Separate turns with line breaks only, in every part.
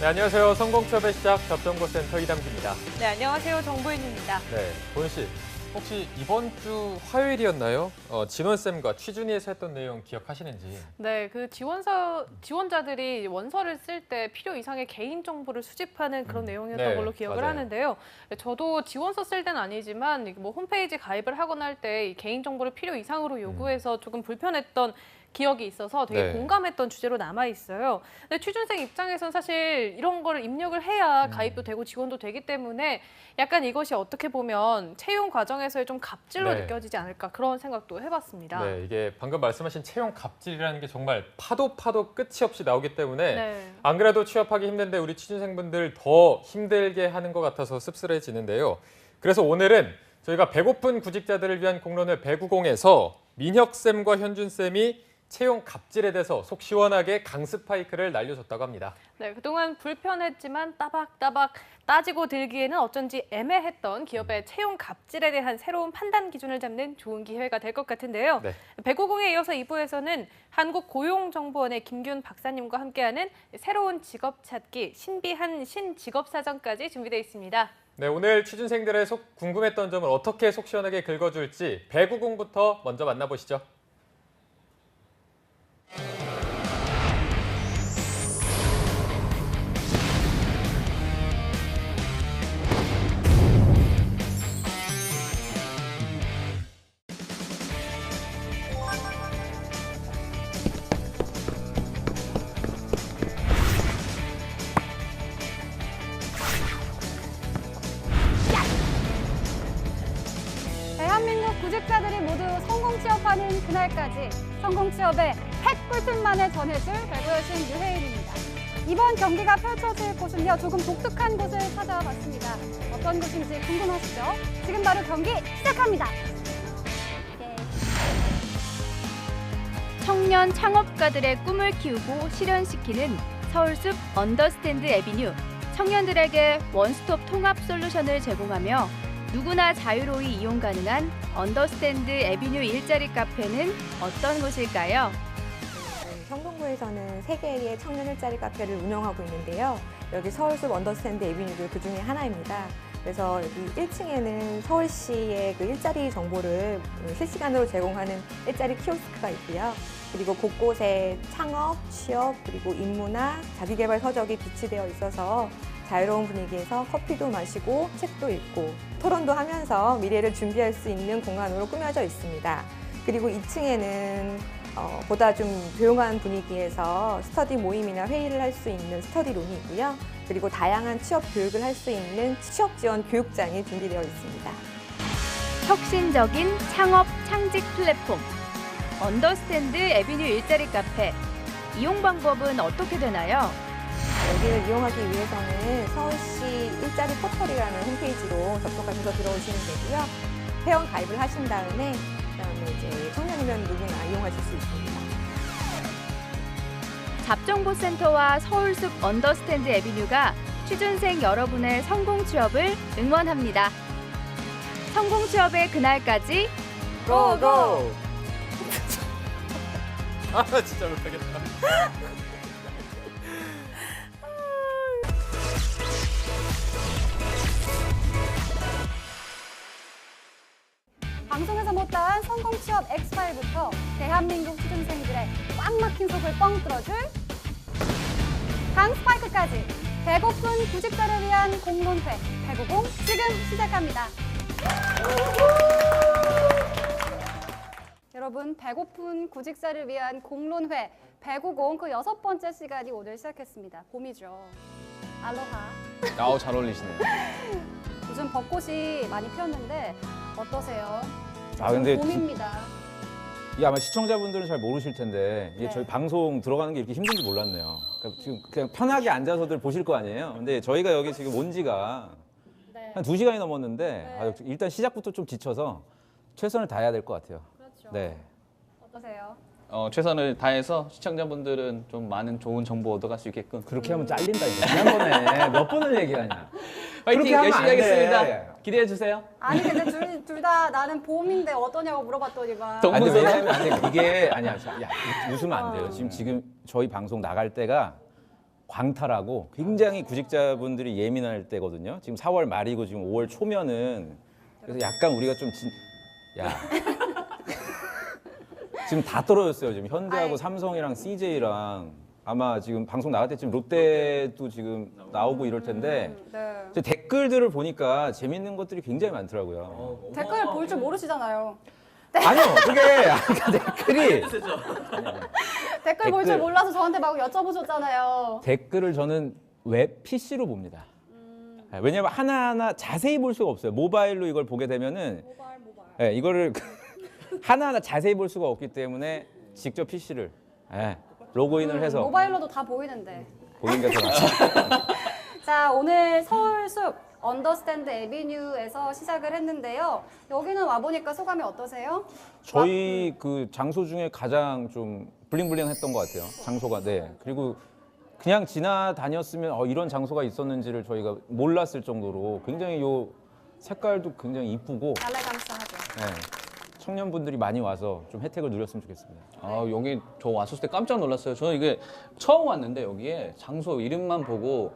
네, 안녕하세요. 성공취업의 시작 접정보센터 이담기입니다.
네, 안녕하세요. 정보인입니다.
네, 보은 씨, 혹시 이번 주 화요일이었나요? 진원쌤과 취준위에서 했던 내용 기억하시는지?
네, 그 지원자들이 원서를 쓸 때 필요 이상의 개인 정보를 수집하는 그런 내용이었던
네,
걸로 기억을
맞아요.
하는데요. 저도 지원서 쓸 때는 아니지만 뭐 홈페이지 가입을 하거나 할 때 개인 정보를 필요 이상으로 요구해서 조금 불편했던 기억이 있어서 되게
네.
공감했던 주제로 남아 있어요. 근데 취준생 입장에서는 사실 이런 거를 입력을 해야 가입도 되고 지원도 되기 때문에 약간 이것이 어떻게 보면 채용 과정에서의 좀 갑질로
네.
느껴지지 않을까 그런 생각도 해봤습니다.
네, 이게 방금 말씀하신 채용 갑질이라는 게 정말 파도 끝이 없이 나오기 때문에
네.
안 그래도 취업하기 힘든데 우리 취준생분들 더 힘들게 하는 것 같아서 씁쓸해지는데요. 그래서 오늘은 저희가 배고픈 구직자들을 위한 공론회 배구공에서 민혁쌤과 현준쌤이 채용 갑질에 대해서 속 시원하게 강습 파이크를 날려줬다고 합니다.
네, 그동안 불편했지만 따박따박 따지고 들기에는 어쩐지 애매했던 기업의 채용 갑질에 대한 새로운 판단 기준을 잡는 좋은 기회가 될 것 같은데요.
네.
배구공에 이어서 2부에서는 한국고용정보원의 김균 박사님과 함께하는 새로운 직업 찾기, 신비한 신직업사전까지 준비되어 있습니다.
네, 오늘 취준생들의 속 궁금했던 점을 어떻게 속 시원하게 긁어줄지 배구공부터 먼저 만나보시죠.
대한민국 구직자들이 모두 성공 취업하는 그날까지 성공 취업의 핵 꿀팁만을 전해줄 배구 여신 유혜인입니다. 이번 경기가 펼쳐질 곳은요, 조금 독특한 곳을 찾아와 봤습니다. 어떤 곳인지 궁금하시죠? 지금 바로 경기 시작합니다.
청년 창업가들의 꿈을 키우고 실현시키는 서울숲 언더스탠드 애비뉴. 청년들에게 원스톱 통합 솔루션을 제공하며 누구나 자유로이 이용 가능한 언더스탠드 애비뉴 일자리 카페는 어떤 곳일까요?
성동구에서는 3개의 청년 일자리 카페를 운영하고 있는데요. 여기 서울숲 언더스탠드 애비뉴도 그 중에 하나입니다. 그래서 여기 1층에는 서울시의 그 일자리 정보를 실시간으로 제공하는 일자리 키오스크가 있고요. 그리고 곳곳에 창업, 취업, 그리고 인문학, 자기개발 서적이 비치되어 있어서 자유로운 분위기에서 커피도 마시고 책도 읽고 토론도 하면서 미래를 준비할 수 있는 공간으로 꾸며져 있습니다. 그리고 2층에는 보다 좀 조용한 분위기에서 스터디 모임이나 회의를 할 수 있는 스터디룸이 있고요. 그리고 다양한 취업 교육을 할 수 있는 취업 지원 교육장이 준비되어 있습니다.
혁신적인 창업 창직 플랫폼 언더스탠드 애비뉴 일자리 카페. 이용 방법은 어떻게 되나요?
여기를 이용하기 위해서는 서울시 일자리 포털이라는 홈페이지로 접속하셔서 들어오시면 되고요. 회원 가입을 하신 다음에 그다음에 이제 청년이면 누구나 이용하실 수 있습니다.
잡정보센터와 서울숲 언더스탠드 애비뉴가 취준생 여러분의 성공 취업을 응원합니다. 성공 취업의 그날까지
고고! 아, 진짜 못하겠다.
방송에서 못다한 성공 취업 엑스파일부터 대한민국 취준생들의 꽉 막힌 속을 뻥 뚫어줄 강스파이크까지 배고픈 구직자를 위한 공론회 배구공 지금 시작합니다. 여러분, 배고픈 구직자를 위한 공론회 배구공 그 6번째 시간이 오늘 시작했습니다. 봄이죠. 알로하.
아우, 잘 어울리시네요.
요즘 벚꽃이 많이 피었는데 어떠세요?
아, 근데
봄입니다.
이게 아마 시청자분들은 잘 모르실 텐데 이게
네.
저희 방송 들어가는 게 이렇게 힘든지 몰랐네요. 그러니까 지금 그냥 편하게 앉아서들 보실 거 아니에요. 근데 저희가 여기 지금 온 지가
네.
한 2시간이 넘었는데
네.
일단 시작부터 좀 지쳐서 최선을 다해야 될 것 같아요.
그렇죠.
네.
어떠세요?
최선을 다해서 시청자분들은 좀 많은 좋은 정보 얻어갈 수 있게끔
그렇게 하면 잘린다 이제. 지난번에 몇 번을 얘기하냐.
파이팅
그렇게 하면
열심히
안 돼.
하겠습니다. 기대해 주세요.
아니 근데 둘 다 나는 봄인데 어떠냐고 물어봤더니만
동-
아니, 근데
동문서?
왜냐면 아니, 이게 아니야. 야, 웃으면 안 돼요. 지금 저희 방송 나갈 때가 광탈하고 굉장히 구직자분들이 예민할 때거든요. 지금 4월 말이고 지금 5월 초면은 그래서 약간 우리가 좀 지금 다 떨어졌어요. 지금 현대하고 삼성이랑 CJ랑 아마 지금 방송 나갈 때쯤 롯데도 지금 나오고 이럴 텐데
네.
제 댓글들을 보니까 재밌는 것들이 굉장히 많더라고요.
댓글 볼 줄 모르시잖아요.
아니요, 그게 댓글이
댓글 볼 줄
댓글.
몰라서 저한테 막 여쭤보셨잖아요.
댓글을 저는 웹 PC로 봅니다. 왜냐면 하나하나 자세히 볼 수가 없어요. 모바일로 이걸 보게 되면은 네, 이거를 하나하나 자세히 볼 수가 없기 때문에 직접 PC를 로그인을 해서
모바일로도 다 보이는데.
보는 게 더 낫죠.
자, 오늘 서울숲 언더스탠드 에비뉴에서 시작을 했는데요. 여기는 와보니까 소감이 어떠세요?
저희 그 장소 중에 가장 좀 블링블링했던 것 같아요. 장소가. 네. 그리고 그냥 지나다녔으면 이런 장소가 있었는지를 저희가 몰랐을 정도로 굉장히 요 색깔도 굉장히 이쁘고
알레강스하죠.
네. 청년분들이 많이 와서 좀 혜택을 누렸으면 좋겠습니다.
아, 여기 저 왔을 때 깜짝 놀랐어요. 저는 이게 처음 왔는데 여기에 장소 이름만 보고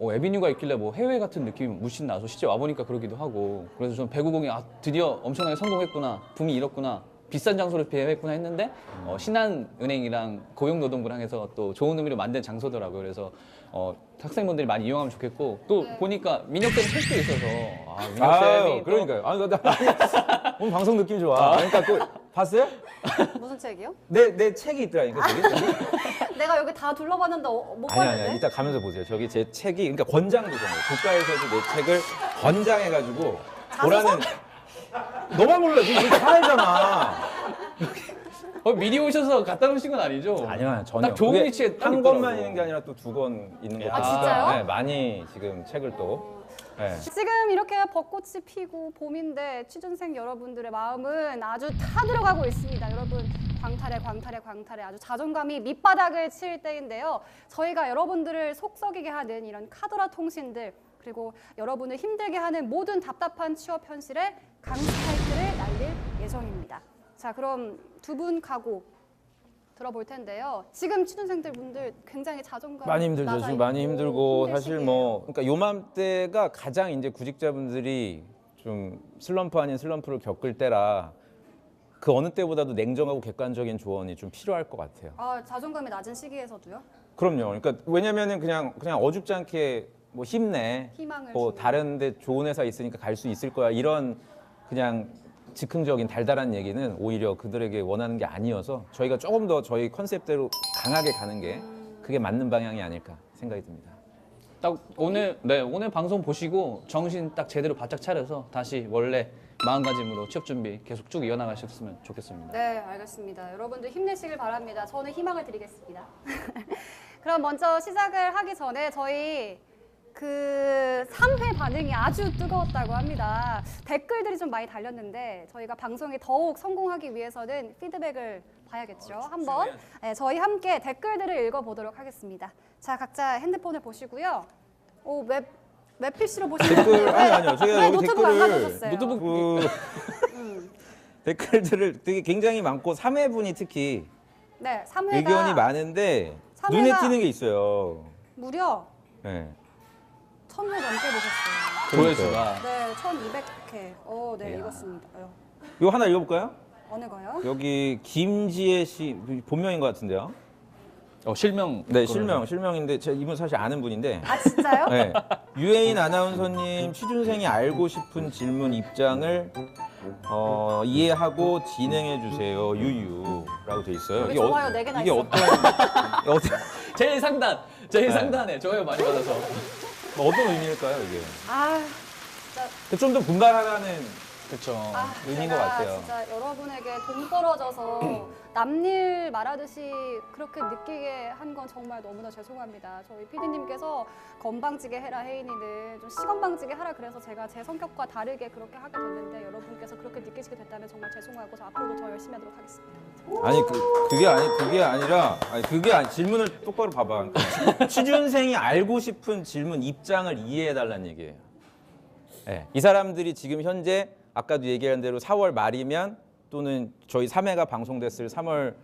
에비뉴가 있길래 뭐 해외 같은 느낌이 물씬 나서 실제 와보니까 그러기도 하고 그래서 저는 배구공이 드디어 엄청나게 성공했구나, 붐이 일었구나, 비싼 장소를 비행했구나 했는데 신한은행이랑 고용노동부랑 해서 또 좋은 의미로 만든 장소더라고요. 그래서 학생분들이 많이 이용하면 좋겠고 또 보니까 민혁쌤 책도 있어서 민혁쌤이
그러니까요. 오늘 방송 느낌 좋아. 그러니까 봤어요?
무슨 책이요?
내 책이 있더라니까 저기.
내가 여기 다 둘러봤는데 못
아니야,
봤는데.
이따 가면서 보세요. 저기 제 책이, 그러니까 권장도잖아요. 국가에서도 내 책을 권장해가지고 보라는. 너만 몰라. 지금 우리 다 알잖아.
미리 오셔서 갖다 놓으신 건 아니죠?
아니야, 전혀.
딱 좋은
그게
위치에 딱
한
있더라고.
권만 있는 게 아니라 또 2권 있는 거.
아, 진짜요?
네, 많이 지금 책을 또. 네.
지금 이렇게 벚꽃이 피고 봄인데 취준생 여러분들의 마음은 아주 타들어가고 있습니다. 여러분 광탈에 아주 자존감이 밑바닥을 칠 때인데요. 저희가 여러분들을 속썩이게 하는 이런 카더라 통신들 그리고 여러분을 힘들게 하는 모든 답답한 취업 현실에 강스파이크를 날릴 예정입니다. 자, 그럼 두 분 각오 들어볼 텐데요. 지금 취준생들 분들 굉장히 자존감
많이 힘들죠.
낮아
지금 많이
있고
힘들고
힘들
사실
시기예요.
그러니까 요맘때가 가장 이제 구직자분들이 좀 슬럼프 아닌 슬럼프를 겪을 때라 그 어느 때보다도 냉정하고 객관적인 조언이 좀 필요할 것 같아요.
아, 자존감이 낮은 시기에서도요?
그럼요. 그러니까 왜냐면은 그냥 어줍지 않게 뭐 힘내.
희망을
뭐
주는.
다른데 좋은 회사 있으니까 갈 수 있을 거야. 이런 그냥 즉흥적인 달달한 얘기는 오히려 그들에게 원하는 게 아니어서 저희가 조금 더 저희 컨셉대로 강하게 가는 게 그게 맞는 방향이 아닐까 생각이 듭니다.
딱 오늘 방송 보시고 정신 딱 제대로 바짝 차려서 다시 원래 마음가짐으로 취업 준비 계속 쭉 이어나가셨으면 좋겠습니다.
네, 알겠습니다. 여러분들 힘내시길 바랍니다. 저는 희망을 드리겠습니다. 그럼 먼저 시작을 하기 전에 저희 그 3회 반응이 아주 뜨거웠다고 합니다. 댓글들이 좀 많이 달렸는데 저희가 방송이 더욱 성공하기 위해서는 피드백을 봐야겠죠. 한번 저희 함께 댓글들을 읽어보도록 하겠습니다. 자, 각자 핸드폰을 보시고요. 웹 PC로 보시면
댓글 아니요. 제가 여기
노트북 안
댓글을
가져오셨어요?
댓글들을 되게 굉장히 많고 3회분이 특히
네, 3회가
의견이 많은데
3회가
눈에 띄는 게 있어요.
무려
네.
1000회 넘게 보셨어요.
조회수가
네, 1200회. 네, 읽었습니다.
이거 하나 읽어볼까요?
어느 거요?
여기 김지혜 씨 본명인 것 같은데요.
실명.
네, 실명인데 제가 이분 사실 아는 분인데.
아, 진짜요?
네. 유혜인 아나운서님 취준생이 알고 싶은 질문 입장을 이해하고 진행해 주세요. 유유라고 돼 있어요.
여기 좋아요 4개나
이게
있어.
어떤
제일 상단에 좋아요 많이 받아서.
어떤 의미일까요, 이게?
아, 진짜.
좀 더 분발하라는
그렇죠.
의미인 것
제가
같아요.
진짜 여러분에게 동떨어져서 남일 말하듯이 그렇게 느끼게 한 건 정말 너무나 죄송합니다. 저희 PD님께서 건방지게 해라 혜인이는 좀 시건방지게 하라 그래서 제가 제 성격과 다르게 그렇게 하게 됐는데 여러분께서 그렇게 느끼시게 됐다면 정말 죄송하고 저 앞으로도 더 열심히 하도록 하겠습니다.
아니 그게 아니 질문을 똑바로 봐봐. 그러니까 취준생이 알고 싶은 질문 입장을 이해해 달라는 얘기예요. 네, 이 사람들이 지금 현재 아까도 얘기한 대로 4월 말이면 또는 저희 3회가 방송됐을 3월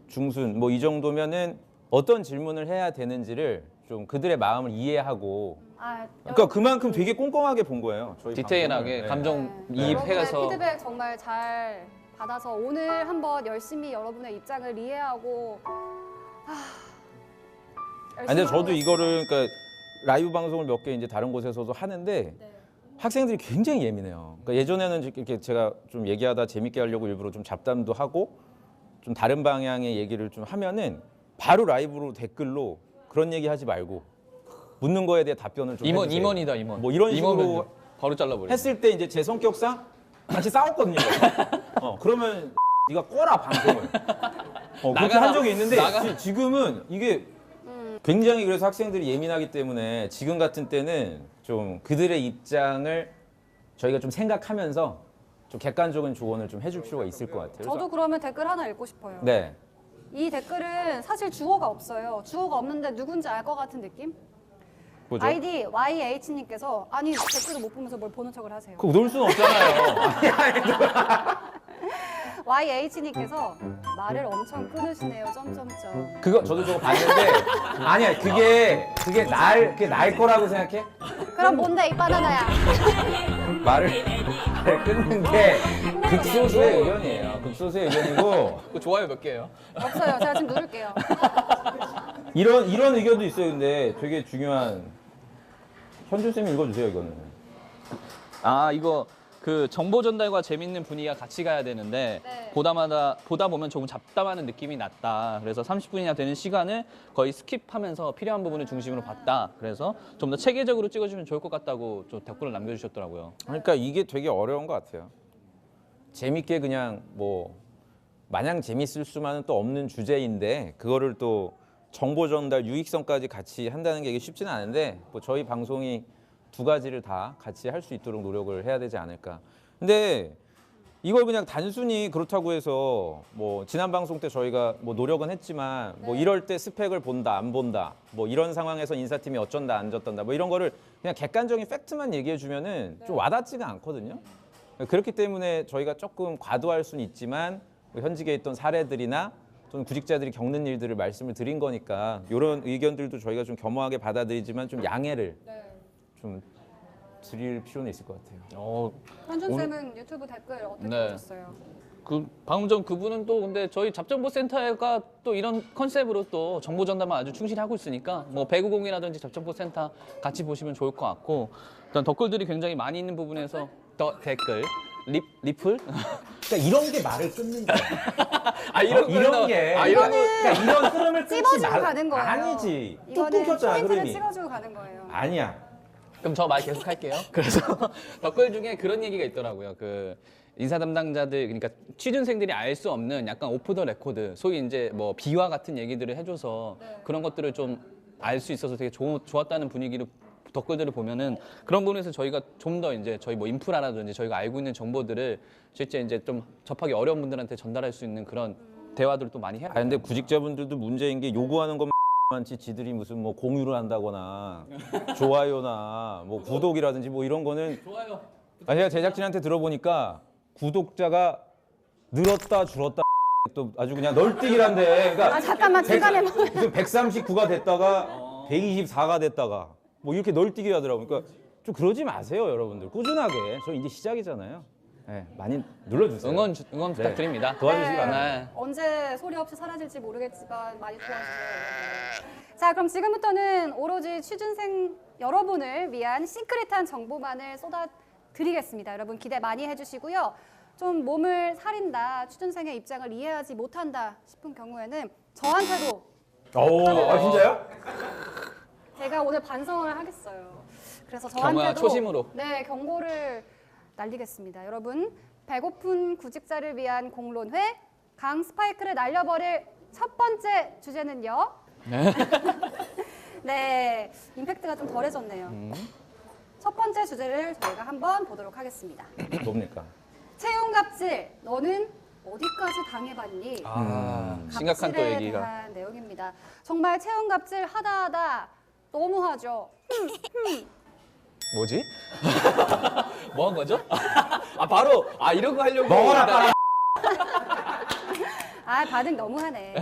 중순 뭐 이 정도면은 어떤 질문을 해야 되는지를 좀 그들의 마음을 이해하고
아,
그러니까 그만큼 되게 꼼꼼하게 본 거예요. 저희
디테일하게
방송을.
감정
네.
이입해가서
여러분의 피드백 정말 잘 받아서 오늘 한번 열심히 여러분의 입장을 이해하고
아니, 근데 저도 이거를 그러니까 라이브 방송을 몇 개 이제 다른 곳에서도 하는데 학생들이 굉장히 예민해요. 그러니까 예전에는 이렇게 제가 좀 얘기하다 재밌게 하려고 일부러 좀 잡담도 하고 좀 다른 방향의 얘기를 좀 하면은 바로 라이브로 댓글로 그런 얘기 하지 말고 묻는 거에 대해 답변을 좀 해주세요.
임원이다 임원.
뭐 이런
임원은
식으로
바로 잘라버려.
했을 때 이제 제 성격상 같이 싸웠거든요. 그러면 네가 꺼라 방송을. 그렇게
나가라.
한 적이 있는데
나가라.
지금은 이게 굉장히 그래서 학생들이 예민하기 때문에 지금 같은 때는 좀 그들의 입장을 저희가 좀 생각하면서 좀 객관적인 조언을 좀 해줄 필요가 있을 것 같아요.
저도 그러면 댓글 하나 읽고 싶어요.
네.
이 댓글은 사실 주어가 없어요. 주어가 없는데 누군지 알 것 같은 느낌?
뭐죠?
아이디 YH님께서 아니 댓글도 못 보면서 뭘 보는 척을 하세요.
그거 놀 수는 없잖아요.
YH님께서 말을 엄청 끊으시네요. 점점점.
그거 저도 저거 봤는데 아니야 그게 날 거라고 생각해?
그럼 뭔데 이 바나나야?
말을 끊는 게 극소수의 의견이에요. 극소수의 의견이고
그 좋아요 몇 개예요?
없어요. 제가 지금 누를게요.
이런 의견도 있어요. 근데 되게 중요한 현준 쌤이 읽어주세요 이거는.
아 이거 그 정보 전달과 재밌는 분위기가 같이 가야 되는데
네.
보다 보면 조금 잡담하는 느낌이 났다. 그래서 30분이나 되는 시간을 거의 스킵하면서 필요한 부분을 중심으로 봤다. 그래서 좀 더 체계적으로 찍어주면 좋을 것 같다고 좀 댓글을 남겨주셨더라고요.
그러니까 이게 되게 어려운 것 같아요. 재밌게 그냥 뭐 마냥 재밌을 수만은 또 없는 주제인데 그거를 또 정보 전달 유익성까지 같이 한다는 게 이게 쉽지는 않은데 뭐 저희 방송이 두 가지를 다 같이 할 수 있도록 노력을 해야 되지 않을까. 근데 이걸 그냥 단순히 그렇다고 해서 뭐 지난 방송 때 저희가 뭐 노력은 했지만 뭐 이럴 때 스펙을 본다 안 본다 뭐 이런 상황에서 인사팀이 어쩐다 안 졌던다 뭐 이런 거를 그냥 객관적인 팩트만 얘기해 주면은 좀 와닿지가 않거든요. 그렇기 때문에 저희가 조금 과도할 수는 있지만 현직에 있던 사례들이나 또는 구직자들이 겪는 일들을 말씀을 드린 거니까 이런 의견들도 저희가 좀 겸허하게 받아들이지만 좀 양해를 좀 드릴 필요는 있을 것 같아요.
현준 쌤은 유튜브 댓글 어떻게
네.
보셨어요?
그 방금 전 그분은 또 근데 저희 잡정보센터가 또 이런 컨셉으로 또 정보 전달만 아주 충실히 하고 있으니까 뭐 배구공이라든지 잡정보센터 같이 보시면 좋을 것 같고 일단 댓글들이 굉장히 많이 있는 부분에서 더 댓글 리플
그러니까 이런 게 말을 끊는 거야.
이런
게
이런
그러니까 이런 흐름을 끊지
찝어주고
말
가는 거예요.
아니지. 뚝
이거는
끊겼잖아
포인트를
흐름이.
찍어주고 가는 거예요.
아니야.
그럼 저 말 계속 할게요. 그래서 댓글 중에 그런 얘기가 있더라고요. 그 인사 담당자들 그러니까 취준생들이 알 수 없는 약간 오프 더 레코드, 소위 이제 뭐 비화 같은 얘기들을 해줘서 그런 것들을 좀 알 수 있어서 되게 좋았다는 분위기로 댓글들을 보면은 그런 부분에서 저희가 좀 더 이제 저희 뭐 인프라라든지 저희가 알고 있는 정보들을 실제 이제 좀 접하기 어려운 분들한테 전달할 수 있는 그런 대화들을 또 많이 해야 돼요.
근데 구직자분들도 문제인 게 요구하는 것만 많지 지들이 무슨 뭐 공유를 한다거나 좋아요나 뭐 구독이라든지 뭐 이런 거는
좋아요.
제가 제작진한테 들어보니까 구독자가 늘었다 줄었다 또 아주 그냥 널뛰기란데 그러니까
잠깐만 중간에 뭐
무슨 139가 됐다가 124가 됐다가 뭐 이렇게 널뛰기 하더라고요. 그러니까 좀 그러지 마세요, 여러분들. 꾸준하게. 저 이제 시작이잖아요. 네, 많이 눌러주세요.
응원 부탁드립니다.
도와주시기
네.
바랍니다.
네.
언제 소리 없이 사라질지 모르겠지만 많이 도와주세요. 자, 그럼 지금부터는 오로지 취준생 여러분을 위한 시크릿한 정보만을 쏟아드리겠습니다. 여러분 기대 많이 해주시고요. 좀 몸을 사린다, 취준생의 입장을 이해하지 못한다 싶은 경우에는 저한테도
오, 진짜요?
제가 오늘 반성을 하겠어요. 그래서
경고야,
저한테도
초심으로.
네, 경고를 날리겠습니다. 여러분, 배고픈 구직자를 위한 공론회 강 스파이크를 날려버릴 첫 번째 주제는요. 네, 임팩트가 좀 덜해졌네요. 첫 번째 주제를 저희가 한번 보도록 하겠습니다.
뭡니까?
채용 갑질, 너는 어디까지 당해봤니?
심각한 또
갑질에
얘기가.
대한 내용입니다. 정말 채용 갑질 하다 너무하죠.
뭐지? 뭐 한 거죠? 바로 이런 거 하려고.
먹어라,
반응 너무하네.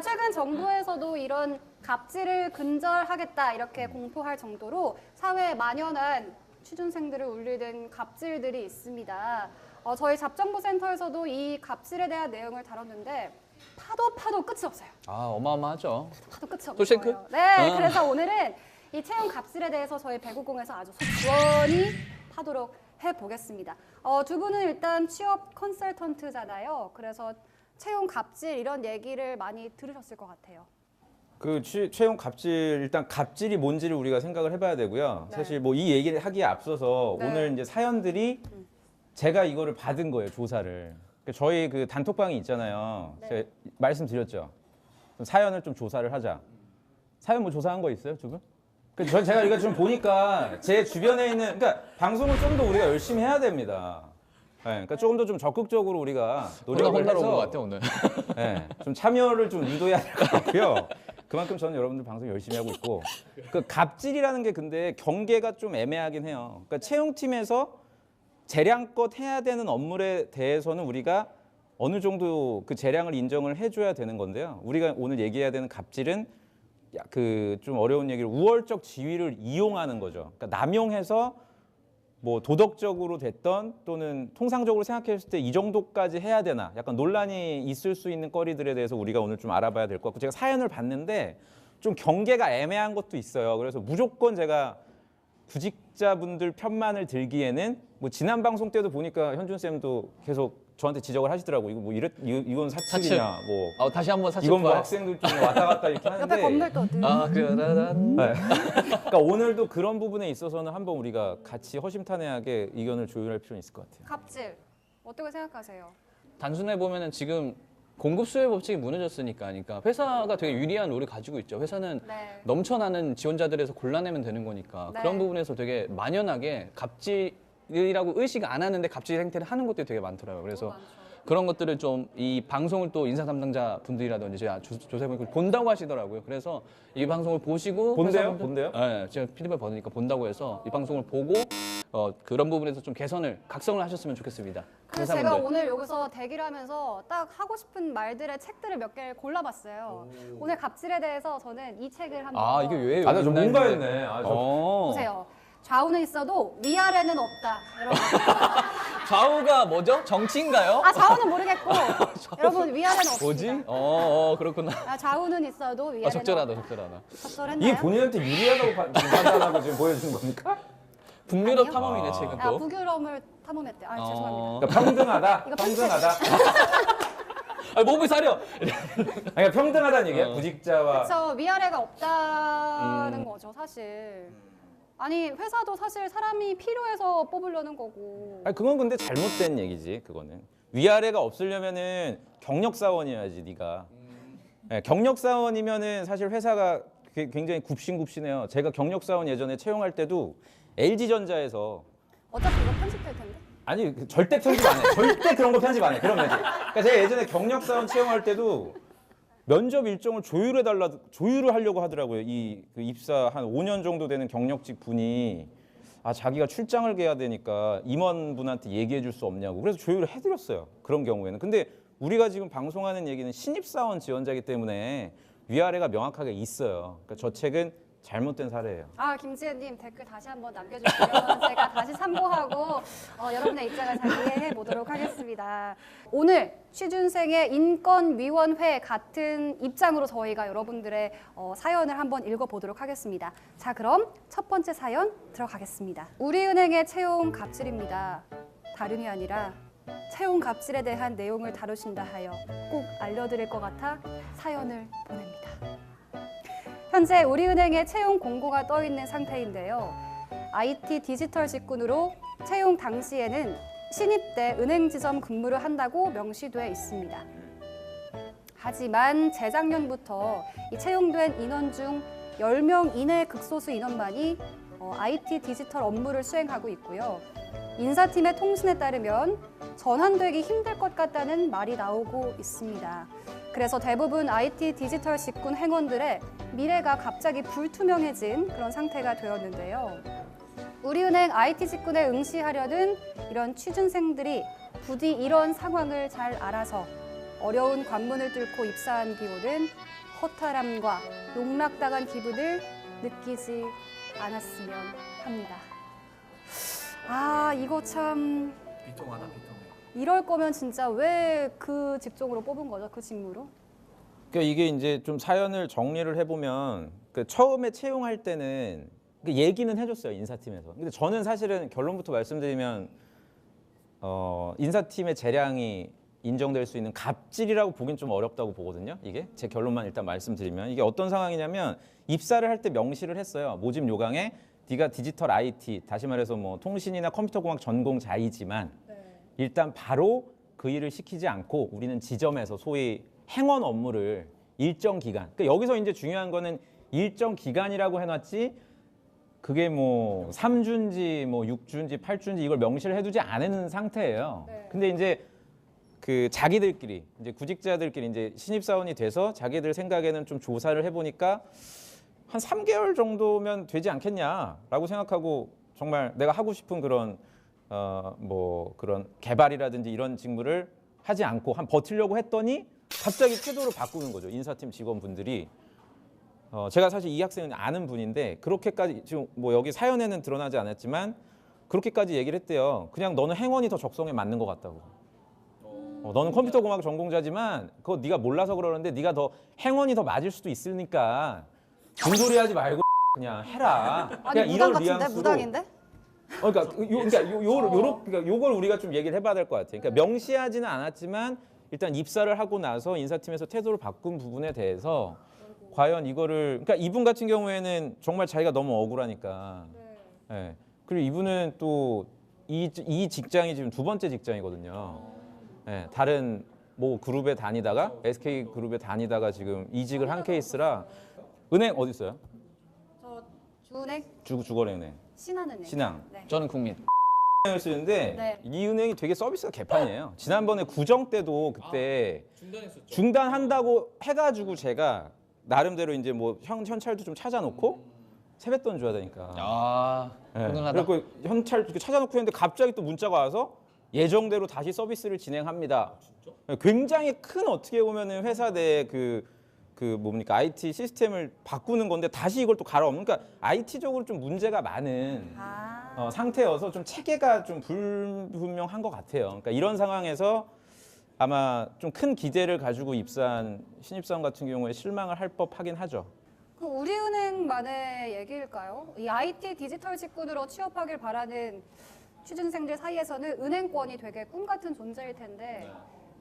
최근 정부에서도 이런 갑질을 근절하겠다 이렇게 공포할 정도로 사회에 만연한 취준생들을 울리는 갑질들이 있습니다. 저희 잡정보센터에서도 이 갑질에 대한 내용을 다뤘는데 파도 끝이 없어요.
아, 어마어마하죠.
파도 끝이 없어요.
또 싱크?
네, 그래서 오늘은 이 채용 갑질에 대해서 저희 배구공에서 아주 속 시원히 파도록 해보겠습니다. 두 분은 일단 취업 컨설턴트잖아요. 그래서 채용 갑질 이런 얘기를 많이 들으셨을 것 같아요.
그 채용 갑질 일단 갑질이 뭔지를 우리가 생각을 해봐야 되고요.
네.
사실 뭐 이 얘기를 하기에 앞서서
네.
오늘 이제 사연들이 제가 이거를 받은 거예요, 조사를. 저희 그 단톡방이 있잖아요.
네.
제가 말씀드렸죠. 사연을 좀 조사를 하자. 사연 뭐 조사한 거 있어요, 두 분? 제가 이거 좀 보니까 제 주변에 있는, 그러니까 방송을 좀 더 우리가 열심히 해야 됩니다. 네, 그러니까 조금 더 좀 적극적으로 우리가 노력을
혼나러 온 것
해서
같아 오늘.
네, 좀 참여를 좀 유도해야 될 것 같고요. 그만큼 저는 여러분들 방송 열심히 하고 있고, 그 갑질이라는 게 근데 경계가 좀 애매하긴 해요. 그러니까 채용팀에서 재량껏 해야 되는 업무에 대해서는 우리가 어느 정도 그 재량을 인정을 해줘야 되는 건데요. 우리가 오늘 얘기해야 되는 갑질은 그 좀 어려운 얘기를 우월적 지위를 이용하는 거죠. 그러니까 남용해서 뭐 도덕적으로 됐던 또는 통상적으로 생각했을 때 이 정도까지 해야 되나 약간 논란이 있을 수 있는 거리들에 대해서 우리가 오늘 좀 알아봐야 될 것 같고, 제가 사연을 봤는데 좀 경계가 애매한 것도 있어요. 그래서 무조건 제가 구직자분들 편만을 들기에는 뭐 지난 방송 때도 보니까 현준 쌤도 계속 저한테 지적을 하시더라고. 이거 뭐 이건 사측이냐 뭐
다시 한번 사실
이건 뭐 학생들 좀 왔다 갔다 이렇게 하는데
옆에 건물도 늘
아, 그라란.
네. 그러니까 오늘도 그런 부분에 있어서는 한번 우리가 같이 허심탄회하게 의견을 조율할 필요는 있을 것 같아요.
갑질 어떻게 생각하세요?
단순해 보면은 지금 공급 수요 법칙이 무너졌으니까, 그러니까 회사가 되게 유리한 룰을 가지고 있죠. 회사는
네. 넘쳐나는
지원자들에서 골라내면 되는 거니까
네.
그런 부분에서 되게 만연하게 갑질이라고 의식 안 하는데 갑질 행태를 하는 것들이 되게 많더라고요. 그래서
많죠.
그런 것들을 좀 이 방송을 또 인사 담당자 분들이라든지 제가 조사해보니까 본다고 하시더라고요. 그래서 이 방송을 보시고
본대요?
회사분들-
본대요?
네, 제가 피드백 받으니까 본다고 해서 이 방송을 보고 그런 부분에서 좀 개선을 각성을 하셨으면 좋겠습니다.
그래서 제가 오늘 여기서 대기를 하면서 딱 하고 싶은 말들의 책들을 몇 개를 골라봤어요. 오늘 갑질에 대해서 저는 이 책을 한번
아, 이게 왜
아, 나 좀
있나
뭔가
했는데.
했네. 아, 저
보세요. 좌우는 있어도 위아래는 없다. 여러분.
좌우가 뭐죠? 정치인가요?
아 좌우는 모르겠고 여러분 위아래는 없습니다.
뭐지? 그렇구나.
아, 좌우는 있어도 위아래는
적절하다,
없다.
적절하다.
적절했나요?
이게 본인한테 유리하다고 지금 판단하고 지금 보여주는 겁니까?
북유럽
아니요?
탐험이네, 책은
아,
또.
북유럽을 탐험했대. 아 죄송합니다.
그러니까 평등하다.
이거
평등하다.
몸을 사려!
아니, 평등하다는 얘기야. 구직자와
그렇죠. 위아래가 없다는 거죠, 사실. 아니 회사도 사실 사람이 필요해서 뽑으려는 거고.
아니, 그건 근데 잘못된 얘기지. 그거는 위아래가 없으려면은 경력 사원이어야지 네가. 네, 경력 사원이면은 사실 회사가 굉장히 굽신굽신해요. 제가 경력 사원 예전에 채용할 때도 LG전자에서
어차피 이거 편집될 텐데.
아니 절대 편집 안 해. 절대 그런 거 편집 안 해. 그런 거지. 그러니까 제가 예전에 경력 사원 채용할 때도 면접 일정을 조율을 하려고 하더라고요. 그 입사 한 5년 정도 되는 경력직 분이 자기가 출장을 가야 되니까 임원분한테 얘기해 줄 수 없냐고. 그래서 조율을 해드렸어요. 그런 경우에는. 근데 우리가 지금 방송하는 얘기는 신입사원 지원자이기 때문에 위아래가 명확하게 있어요. 그러니까 저 책은 잘못된 사례예요.
아 김지혜님 댓글 다시 한번 남겨주시면 제가 다시 참고하고 여러분의 입장을 잘 이해해 보도록 하겠습니다. 오늘 취준생의 인권위원회 같은 입장으로 저희가 여러분들의 사연을 한번 읽어보도록 하겠습니다. 자 그럼 첫 번째 사연 들어가겠습니다. 우리은행의 채용 갑질입니다. 다름이 아니라 채용 갑질에 대한 내용을 다루신다 하여 꼭 알려드릴 것 같아 사연을 보냅니다. 현재 우리은행에 채용 공고가 떠 있는 상태인데요. IT 디지털 직군으로 채용 당시에는 신입 때 은행 지점 근무를 한다고 명시돼 있습니다. 하지만 재작년부터 이 채용된 인원 중 10명 이내 극소수 인원만이 IT 디지털 업무를 수행하고 있고요. 인사팀의 통신에 따르면 전환되기 힘들 것 같다는 말이 나오고 있습니다. 그래서 대부분 IT 디지털 직군 행원들의 미래가 갑자기 불투명해진 그런 상태가 되었는데요. 우리은행 IT 직군에 응시하려는 이런 취준생들이 부디 이런 상황을 잘 알아서 어려운 관문을 뚫고 입사한 기호는 허탈함과 농락당한 기분을 느끼지 않았으면 합니다. 아, 이거 참
비통하다, 비통해.
이럴 거면 진짜 왜 그 직종으로 뽑은 거죠? 그 직무로?
그러니까 이게 이제 좀 사연을 정리를 해보면 그 처음에 채용할 때는 그 얘기는 해줬어요, 인사팀에서. 근데 저는 사실은 결론부터 말씀드리면 인사팀의 재량이 인정될 수 있는 갑질이라고 보긴 좀 어렵다고 보거든요. 이게 제 결론만 일단 말씀드리면 이게 어떤 상황이냐면 입사를 할 때 명시를 했어요. 모집 요강에 네가 디지털 IT, 다시 말해서 뭐 통신이나 컴퓨터공학 전공자이지만 일단 바로 그 일을 시키지 않고 우리는 지점에서 소위 행원 업무를 일정 기간. 그러니까 여기서 이제 중요한 거는 일정 기간이라고 해놨지 그게 뭐 3주인지 뭐 6주인지 8주인지 이걸 명시를 해두지 않은 상태예요. 근데 이제 그 자기들끼리 이제 구직자들끼리 이제 신입사원이 돼서 자기들 생각에는 좀 조사를 해보니까 한 3개월 정도면 되지 않겠냐라고 생각하고 정말 내가 하고 싶은 그런 뭐 그런 개발이라든지 이런 직무를 하지 않고 한 버티려고 했더니 갑자기 태도를 바꾸는 거죠. 인사팀 직원분들이. 제가 사실 이 학생은 아는 분인데 그렇게까지 지금 뭐 여기 사연에는 드러나지 않았지만 그렇게까지 얘기를 했대요. 그냥 너는 행원이 더 적성에 맞는 것 같다고. 너는 컴퓨터공학 전공자지만 그거 네가 몰라서 그러는데 네가 더 행원이 더 맞을 수도 있으니까 군소리하지 말고 그냥 해라.
아니
그냥
무당
이럴
같은데?
뉘앙스로.
무당인데?
그러니까 요걸 우리가 좀 얘기를 해봐야 될 것 같아요. 그러니까 명시하지는 않았지만 일단 입사를 하고 나서 인사팀에서 태도를 바꾼 부분에 대해서 과연 이거를 그러니까 이분 같은 경우에는 정말 자기가 너무 억울하니까. 네. 그리고 이분은 또 이 직장이 지금 두 번째 직장이거든요. 네. 다른 뭐 그룹에 다니다가 SK 그룹에 다니다가 지금 이직을 한 케이스라. 은행 어디 있어요?
저 주은행,
주거래은행.
신한은행.
신항.
네.
저는 국민.
은행을 쓰는데
네.
이 은행이 되게 서비스가 개판이에요. 지난번에 구정 때도 그때 중단한다고 해가지고 제가 나름대로 이제 뭐 현찰도 좀 찾아놓고 세뱃돈 줘야 되니까.
아,
네.
훈훈하다.
그리고 현찰 이렇게 찾아놓고 했는데 갑자기 또 문자가 와서 예정대로 다시 서비스를 진행합니다. 굉장히 큰 어떻게 보면은 회사 내 그 뭡니까 IT 시스템을 바꾸는 건데 다시 이걸 또 갈아엎는. 그러니까 IT적으로 좀 문제가 많은 상태여서 좀 체계가 좀 불분명한 것 같아요. 그러니까 이런 상황에서 아마 좀 큰 기대를 가지고 입사한 신입사원 같은 경우에 실망을 할 법하긴 하죠.
그 우리은행만의 얘기일까요? 이 IT 디지털 직군으로 취업하길 바라는 취준생들 사이에서는 은행권이 되게 꿈 같은 존재일 텐데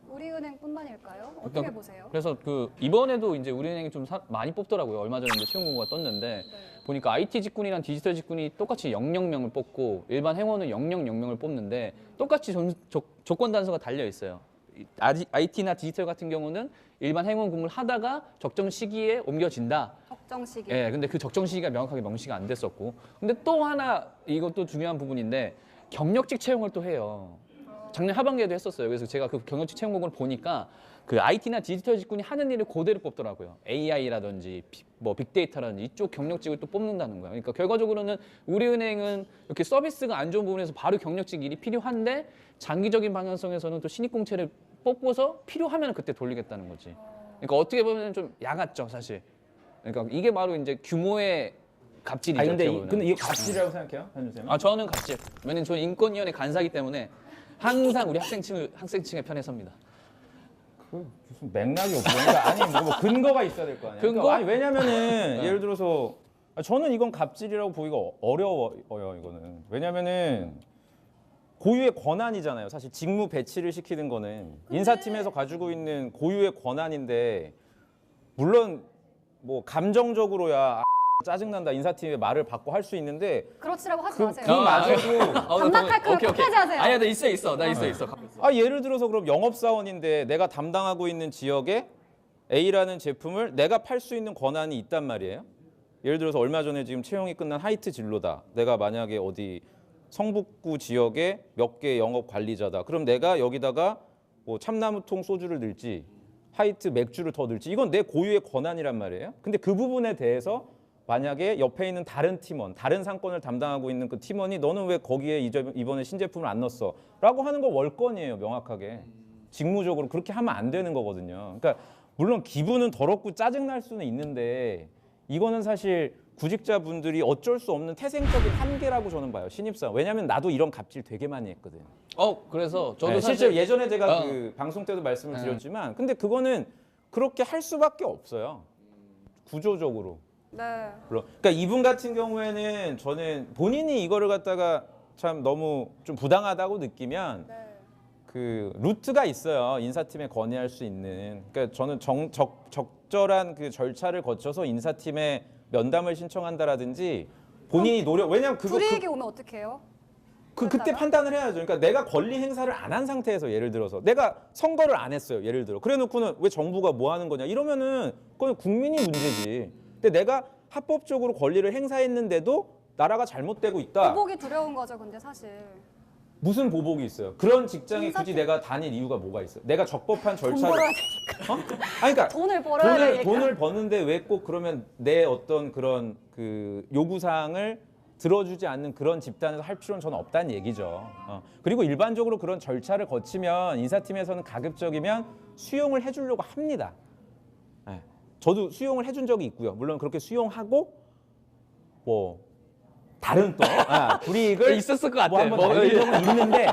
우리은행뿐만일까요? 어떻게 보세요?
그래서 그 이번에도 이제 우리은행이 좀 많이 뽑더라고요. 얼마 전에 이제 채용 공고가 떴는데 보니까 IT 직군이랑 디지털 직군이 똑같이 000명을 뽑고 일반 행원은 000명을 뽑는데 똑같이 조건 단서가 달려 있어요. IT나 디지털 같은 경우는 일반 행원 근무를 하다가 적정 시기에 옮겨진다.
적정 시기.
예, 근데 그 적정 시기가 명확하게 명시가 안 됐었고. 근데 또 하나 이것도 중요한 부분인데 경력직 채용을 또 해요. 작년 하반기에도 했었어요. 그래서 제가 그 경력직 채용 공고를 보니까 그 IT나 디지털 직군이 하는 일을 그대로 뽑더라고요. AI라든지 뭐 빅데이터라든지 이쪽 경력직을 또 뽑는다는 거예요. 그러니까 결과적으로는 우리은행은 이렇게 서비스가 안 좋은 부분에서 바로 경력직 일이 필요한데 장기적인 방향성에서는 또 신입공채를 뽑고서 필요하면 그때 돌리겠다는 거지. 그러니까 어떻게 보면 좀 야같죠, 사실. 그러니까 이게 바로 이제 규모의 갑질이죠.
아니, 근데,
어떻게 보면.
근데 이거 갑질이라고 생각해요? 현준 쌤?
아, 저는 갑질. 왜냐면 저는 인권위원회 간사기 때문에 항상 우리 학생층의 편에 섭니다.
그 무슨 맥락이 없어. 그러니까 아니 뭐 근거가 있어야 될 거 아니에요.
근거?
그러니까 아니 왜냐면은 예를 들어서 저는 이건 갑질이라고 보기가 어려워요. 이거는 왜냐면은 고유의 권한이잖아요. 사실 직무 배치를 시키는 거는 인사팀에서 가지고 있는 고유의 권한인데 물론 뭐 감정적으로야 짜증난다 인사팀의 말을 받고 할 수 있는데
그렇지라고 하지
그
마세요.
마저도
반박할 거면 끝까지 하세요.
아니야, 나 있어. 나 있어.
예를 들어서 그럼 영업사원인데 내가 담당하고 있는 지역에 A라는 제품을 내가 팔 수 있는 권한이 있단 말이에요. 예를 들어서 얼마 전에 지금 채용이 끝난 하이트 진로다. 내가 만약에 어디 성북구 지역에 몇 개 영업 관리자다. 그럼 내가 여기다가 뭐 참나무통 소주를 넣을지 하이트 맥주를 더 넣을지 이건 내 고유의 권한이란 말이에요. 근데 그 부분에 대해서 만약에 옆에 있는 다른 팀원, 다른 상권을 담당하고 있는 그 팀원이 너는 왜 거기에 이번에 신제품을 안 넣었어? 라고 하는 거 월권이에요, 명확하게. 직무적으로 그렇게 하면 안 되는 거거든요. 그러니까 물론 기분은 더럽고 짜증날 수는 있는데 이거는 사실 구직자분들이 어쩔 수 없는 태생적인 한계라고 저는 봐요. 신입사원. 왜냐하면 나도 이런 갑질 되게 많이 했거든.
그래서 저도
네,
사실
실제로 예전에 제가
어.
그 방송 때도 말씀을
네.
드렸지만 근데 그거는 그렇게 할 수밖에 없어요. 구조적으로.
네.
물론. 그러니까 이분 같은 경우에는 저는 본인이 이거를 갖다가 참 너무 좀 부당하다고 느끼면
네.
그 루트가 있어요. 인사팀에 건의할 수 있는. 그러니까 저는 적절한 그 절차를 거쳐서 인사팀에 면담을 신청한다라든지 본인이 노력. 왜냐면 그거
불이익이 오면 어떻게 해요?
그때 판단을 해야죠. 그러니까 내가 권리 행사를 안 한 상태에서 예를 들어서 내가 선거를 안 했어요. 예를 들어. 그래놓고는 왜 정부가 뭐 하는 거냐 이러면은 그건 국민이 문제지. 근데 내가 합법적으로 권리를 행사했는데도 나라가 잘못되고 있다.
보복이 두려운 거죠, 근데 사실.
무슨 보복이 있어요? 그런 직장에
인사팀-
굳이 내가 다닐 이유가 뭐가 있어요? 내가 적법한
돈
절차를
벌어야 되니까.
아니 그러니까
돈을 벌어야 되니까.
돈을 버는데 왜 꼭 그러면 내 어떤 그런 그 요구 사항을 들어주지 않는 그런 집단에서 할 필요는 저는 없다는 얘기죠. 그리고 일반적으로 그런 절차를 거치면 인사팀에서는 가급적이면 수용을 해주려고 합니다. 네. 저도 수용을 해준 적이 있고요. 물론 그렇게 수용하고 뭐 다른 또 불이익을
있었을 것 같아.
뭐 한번 날린 적은 있는데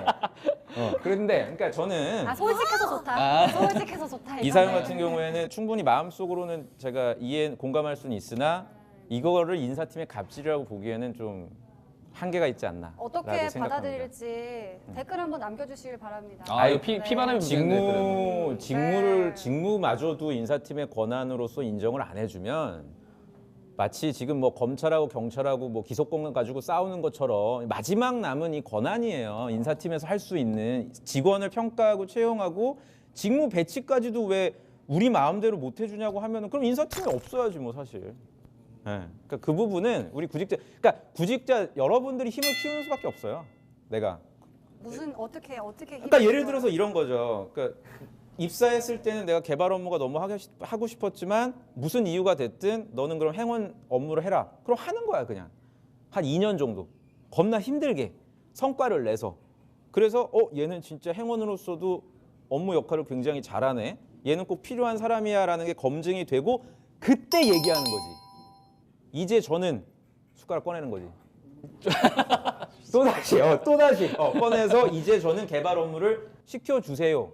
그런데 그러니까 저는
솔직해서 좋다.
아.
솔직해서 좋다.
이사연
이거는.
같은 경우에는 충분히 마음속으로는 제가 공감할 수는 있으나 이거를 인사팀의 갑질이라고 보기에는 좀 한계가 있지 않나.
어떻게 받아들일지 댓글 한번 남겨주시길 바랍니다.
이거 피반하면 문제인데, 그러면.
직무마저도 인사팀의 권한으로서 인정을 안 해주면 마치 지금 뭐 검찰하고 경찰하고 뭐 기소권 가지고 싸우는 것처럼 마지막 남은 이 권한이에요. 인사팀에서 할 수 있는 직원을 평가하고 채용하고 직무 배치까지도 왜 우리 마음대로 못 해주냐고 하면은 그럼 인사팀이 없어야지 뭐 사실. 네. 그러니까 그 부분은 우리 구직자 여러분들이 힘을 키우는 수밖에 없어요. 내가.
무슨 어떻게
그러니까 예를 들어서 이런 거죠. 그러니까 입사했을 때는 내가 개발 업무가 너무 하고 싶었지만 무슨 이유가 됐든 너는 그럼 행원 업무를 해라. 그럼 하는 거야 그냥. 한 2년 정도. 겁나 힘들게 성과를 내서. 그래서 얘는 진짜 행원으로서도 업무 역할을 굉장히 잘하네. 얘는 꼭 필요한 사람이야라는 게 검증이 되고 그때 얘기하는 거지. 이제 저는 숟가락 꺼내는 거지. 또다시 꺼내서 이제 저는 개발 업무를 시켜주세요.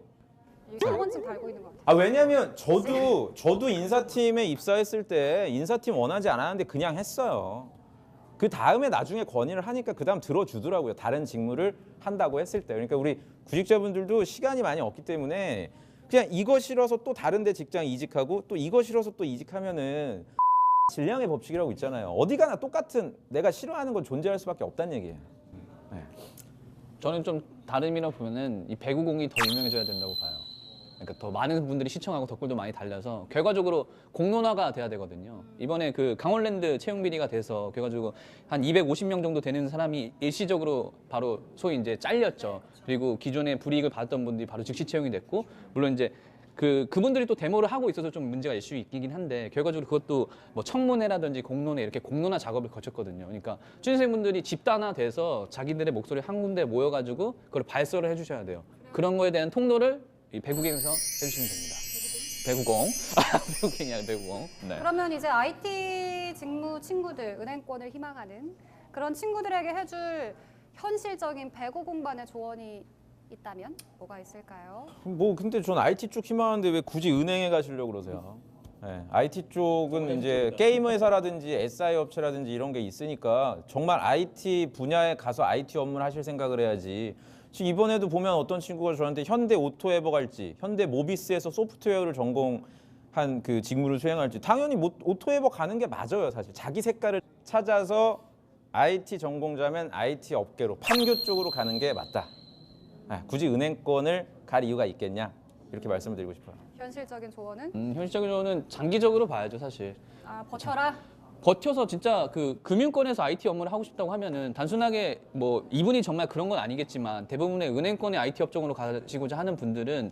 이게 3번쯤 달고 있는 것 같아요.
왜냐면 저도 인사팀에 입사했을 때 인사팀 원하지 않았는데 그냥 했어요. 그 다음에 나중에 건의를 하니까 그 다음 들어주더라고요. 다른 직무를 한다고 했을 때. 그러니까 우리 구직자분들도 시간이 많이 없기 때문에 그냥 이거 싫어서 또 다른 데 직장 이직하고 또 이거 싫어서 또 이직하면은 질량의 법칙이라고 있잖아요. 어디 가나 똑같은 내가 싫어하는 건 존재할 수밖에 없다는 얘기예요. 네.
저는 좀 다른 의미로 보면은 이 배구공이 더 유명해져야 된다고 봐요. 그러니까 더 많은 분들이 시청하고 댓글도 많이 달려서 결과적으로 공론화가 돼야 되거든요. 이번에 그 강원랜드 채용 비리가 돼서 결과적으로 한 250명 정도 되는 사람이 일시적으로 바로 소위 이제 잘렸죠. 그리고 기존에 불이익을 받았던 분들이 바로 즉시 채용이 됐고, 물론 이제 그분들이 또 데모를 하고 있어서 좀 문제가 이슈 있긴 한데 결과적으로 그것도 뭐 청문회라든지 공론회 이렇게 공론화 작업을 거쳤거든요. 그러니까 취준생분들이 집단화돼서 자기들의 목소리 한 군데 모여가지고 그걸 발설을 해주셔야 돼요. 그런 거에 대한 통로를 이 배구경에서 해주시면 됩니다. 배구공. 배구경이 아니라 배구공. 네.
그러면 이제 IT 직무 친구들, 은행권을 희망하는 그런 친구들에게 해줄 현실적인 배구 공반의 조언이 있다면 뭐가 있을까요?
뭐 근데 전 IT 쪽 희망하는데 왜 굳이 은행에 가시려고 그러세요? 네, IT 쪽은 이제 게임 회사라든지 SI 업체라든지 이런 게 있으니까 정말 IT 분야에 가서 IT 업무를 하실 생각을 해야지. 지금 이번에도 보면 어떤 친구가 저한테 현대 오토에버 갈지, 현대 모비스에서 소프트웨어를 전공한 그 직무를 수행할지 당연히 오토에버 가는 게 맞아요. 사실 자기 색깔을 찾아서 IT 전공자면 IT 업계로 판교 쪽으로 가는 게 맞다. 굳이 은행권을 갈 이유가 있겠냐 이렇게 말씀을 드리고 싶어요.
현실적인 조언은?
현실적인 조언은 장기적으로 봐야죠, 사실.
버텨라.
버텨서 진짜 그 금융권에서 IT 업무를 하고 싶다고 하면은 단순하게 뭐 이분이 정말 그런 건 아니겠지만 대부분의 은행권의 IT 업종으로 가시고자 하는 분들은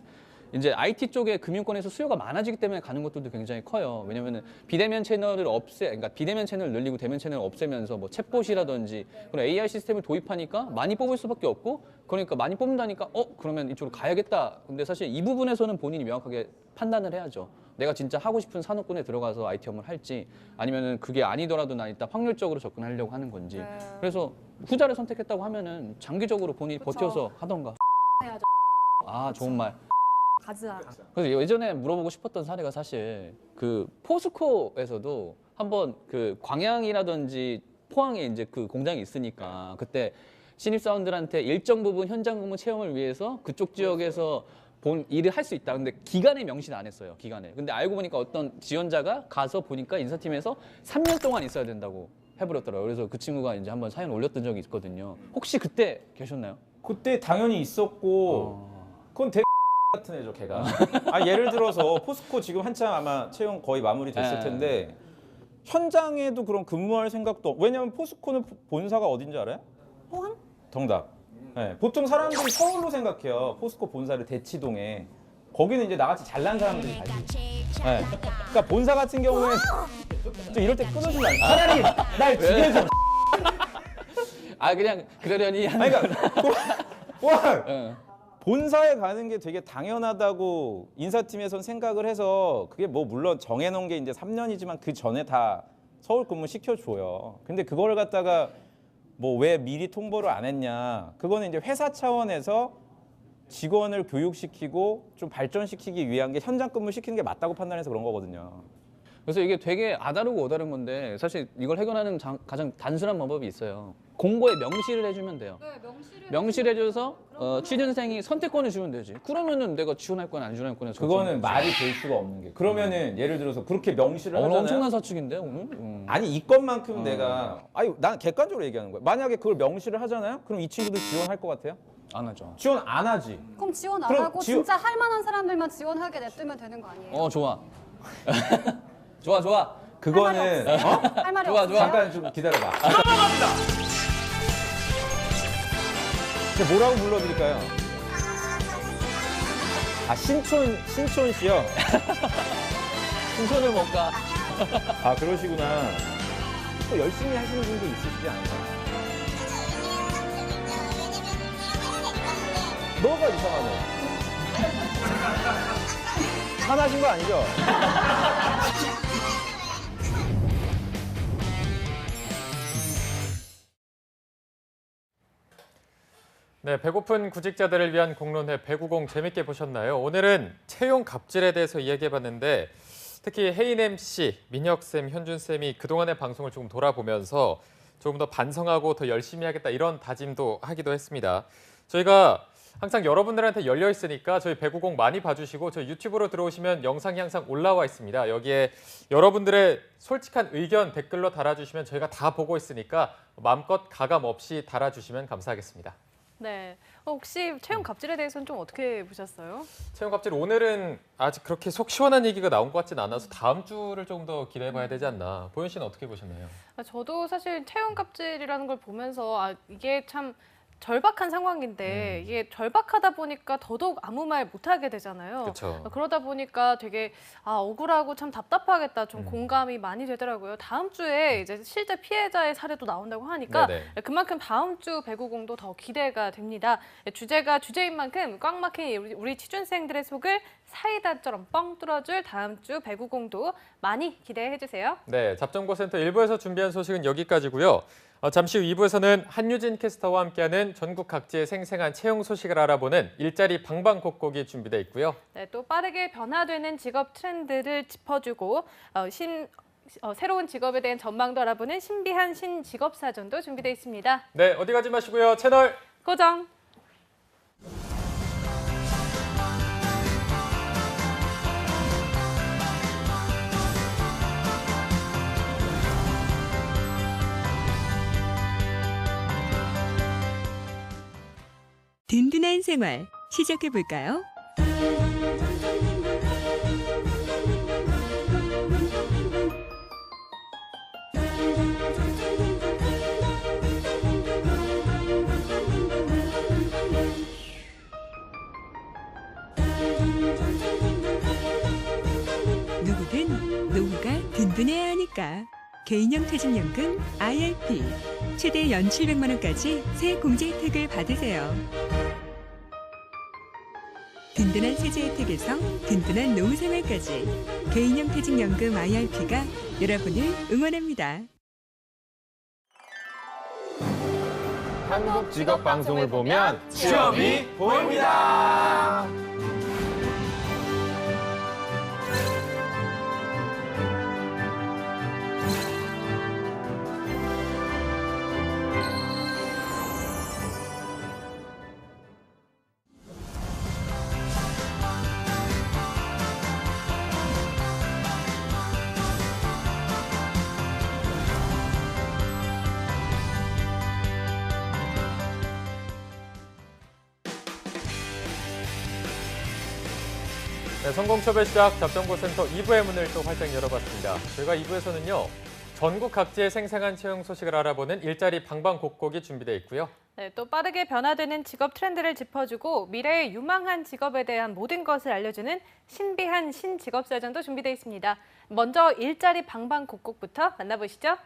이제 IT 쪽에 금융권에서 수요가 많아지기 때문에 가는 것들도 굉장히 커요. 왜냐면은 비대면 채널을 그러니까 비대면 채널을 늘리고 대면 채널을 없애면서 뭐 챗봇이라든지 그런 AI 시스템을 도입하니까 많이 뽑을 수밖에 없고, 그러니까 많이 뽑는다니까 그러면 이쪽으로 가야겠다. 근데 사실 이 부분에서는 본인이 명확하게 판단을 해야죠. 내가 진짜 하고 싶은 산업군에 들어가서 IT 업무를 할지, 아니면은 그게 아니더라도 난 일단 확률적으로 접근하려고 하는 건지. 그래서 후자를 선택했다고 하면은 장기적으로 본인이 버텨서 하던가.
해야죠.
아, 좋은 말.
가자.
그래서 예전에 물어보고 싶었던 사례가 사실 그 포스코에서도 한번 그 광양이라든지 포항에 이제 그 공장이 있으니까 그때 신입사원들한테 일정 부분 현장 근무 체험을 위해서 그쪽 지역에서 본 일을 할 수 있다. 근데 기간에 명시는 안 했어요. 기간에. 근데 알고 보니까 어떤 지원자가 가서 보니까 인사팀에서 3년 동안 있어야 된다고 해버렸더라고요. 그래서 그 친구가 이제 한번 사연 올렸던 적이 있거든요. 혹시 그때 계셨나요?
그때 당연히 있었고 그건 되게 같은 애죠, 걔가. 예를 들어서 포스코 지금 한참 아마 채용 거의 마무리됐을 텐데 현장에도 그런 근무할 생각도 왜냐면 포스코는 본사가 어딘지 알아요?
포항?
정답. 네, 보통 사람들이 서울로 생각해요. 포스코 본사를 대치동에. 거기는 이제 나같이 잘난 사람들이 가지. 네. 그러니까 본사 같은 경우는 좀 이럴 때 끊어주면 안 돼. 차라리 날 죽여줘.
그냥 그러려니
아니, 그러니까 본사에 가는 게 되게 당연하다고 인사팀에선 생각을 해서 그게 뭐 물론 정해놓은 게 이제 3년이지만 그 전에 다 서울 근무 시켜줘요. 근데 그걸 갖다가 뭐 왜 미리 통보를 안 했냐? 그거는 이제 회사 차원에서 직원을 교육시키고 좀 발전시키기 위한 게 현장 근무 시키는 게 맞다고 판단해서 그런 거거든요.
그래서 이게 되게 아다르고 어다른 건데 사실 이걸 해결하는 가장 단순한 방법이 있어요. 공고에 명시를 해주면 돼요. 명시를 해줘서 취준생이 선택권을 주면 되지. 그러면은 내가 지원할 거냐 안 지원할 거냐.
그거는 말이 될 수가 없는 게. 그러면은 예를 들어서 그렇게 명시를 하잖아요.
엄청난 사측인데 오늘?
아니 이것만큼 내가 난 객관적으로 얘기하는 거야. 만약에 그걸 명시를 하잖아요. 그럼 이 친구들 지원할 것 같아요?
안 하죠.
지원 안 하지.
그럼 지원 안
그럼
하고 진짜 할 만한 사람들만 지원하게 냅두면 되는 거 아니에요?
좋아. 좋아.
그거는
할 말이
좋아,
없어요?
잠깐 좀 기다려봐. 뭐라고 불러드릴까요? 신촌 씨요?
신촌을 못 가.
그러시구나. 또 열심히 하시는 분도 있으시지 않나요? 너가 이상하네. 화나신 거 아니죠?
네, 배고픈 구직자들을 위한 공론회 배구공 재밌게 보셨나요? 오늘은 채용 갑질에 대해서 이야기해봤는데 특히 혜인 MC, 민혁쌤, 현준쌤이 그동안의 방송을 조금 돌아보면서 조금 더 반성하고 더 열심히 하겠다 이런 다짐도 하기도 했습니다. 저희가 항상 여러분들한테 열려 있으니까 저희 배구공 많이 봐주시고 저희 유튜브로 들어오시면 영상이 항상 올라와 있습니다. 여기에 여러분들의 솔직한 의견 댓글로 달아주시면 저희가 다 보고 있으니까 마음껏 가감 없이 달아주시면 감사하겠습니다.
네. 혹시 채용 갑질에 대해서는 좀 어떻게 보셨어요?
채용 갑질 오늘은 아직 그렇게 속 시원한 얘기가 나온 것 같진 않아서 다음 주를 좀 더 기대해봐야 되지 않나. 보현 씨는 어떻게 보셨나요?
저도 사실 채용 갑질이라는 걸 보면서 이게 참 절박한 상황인데 이게 절박하다 보니까 더더욱 아무 말 못하게 되잖아요.
그쵸.
그러다 보니까 되게 억울하고 참 답답하겠다. 좀 공감이 많이 되더라고요. 다음 주에 이제 실제 피해자의 사례도 나온다고 하니까
네네.
그만큼 다음 주 배구공도 더 기대가 됩니다. 주제가 주제인 만큼 꽉 막힌 우리 취준생들의 속을 사이다처럼 뻥 뚫어줄 다음 주 배구공도 많이 기대해 주세요.
네, 잡정보센터 1부에서 준비한 소식은 여기까지고요. 잠시 후 2부에서는 한유진 캐스터와 함께하는 전국 각지의 생생한 채용 소식을 알아보는 일자리 방방곡곡이 준비되어 있고요.
네, 또 빠르게 변화되는 직업 트렌드를 짚어주고 새로운 직업에 대한 전망도 알아보는 신비한 신직업 사전도 준비되어 있습니다.
네, 어디 가지 마시고요. 채널
고정!
든든한 생활 시작해볼까요? 있습니다. 개인형 퇴직연금 IRP 최대 연 700만 원까지 새 공제 혜택을 받으세요. 든든한 세제 혜택에서 든든한 노후생활까지 개인형 퇴직연금 IRP가 여러분을 응원합니다.
한국 직업 방송을 보면 취업이 보입니다. 네, 성공취업의 시작 잡정보센터 2부의 문을 또 활짝 열어봤습니다. 저희가 2부에서는요. 전국 각지의 생생한 채용 소식을 알아보는 일자리 방방곡곡이 준비되어 있고요.
네, 또 빠르게 변화되는 직업 트렌드를 짚어주고 미래의 유망한 직업에 대한 모든 것을 알려주는 신비한 신직업사전도 준비되어 있습니다. 먼저 일자리 방방곡곡부터 만나보시죠.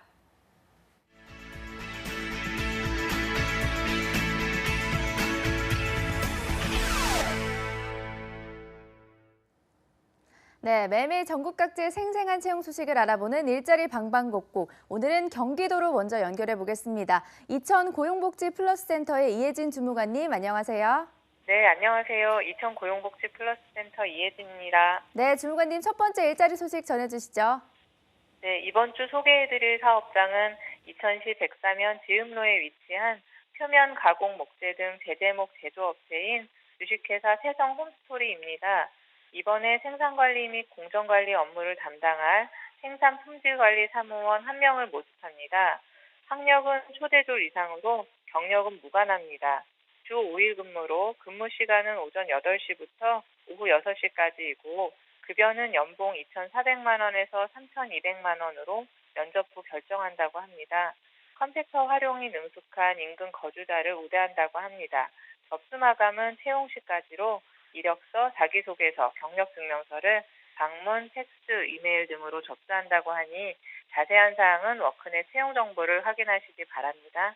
네, 매일 전국 각지의 생생한 채용 소식을 알아보는 일자리 방방곡곡. 오늘은 경기도로 먼저 연결해 보겠습니다. 이천 고용복지 플러스 센터의 이혜진 주무관님, 안녕하세요.
네, 안녕하세요. 이천 고용복지 플러스 센터 이혜진입니다.
네, 주무관님 첫 번째 일자리 소식 전해주시죠.
네, 이번 주 소개해드릴 사업장은 이천시 백사면 지음로에 위치한 표면 가공 목재 등 제재목 제조업체인 주식회사 세성 홈스토리입니다. 이번에 생산관리 및 공정관리 업무를 담당할 생산품질관리사무원 1명을 모집합니다. 학력은 초대졸 이상으로 경력은 무관합니다. 주 5일 근무로 근무 시간은 오전 8시부터 오후 6시까지이고 급여는 연봉 2,400만 원에서 3,200만 원으로 면접 후 결정한다고 합니다. 컴퓨터 활용이 능숙한 인근 거주자를 우대한다고 합니다. 접수 마감은 채용 시까지로 이력서, 자기소개서, 경력증명서를 방문, 텍스트, 이메일 등으로 접수한다고 하니 자세한 사항은 워크넷 채용 정보를 확인하시기 바랍니다.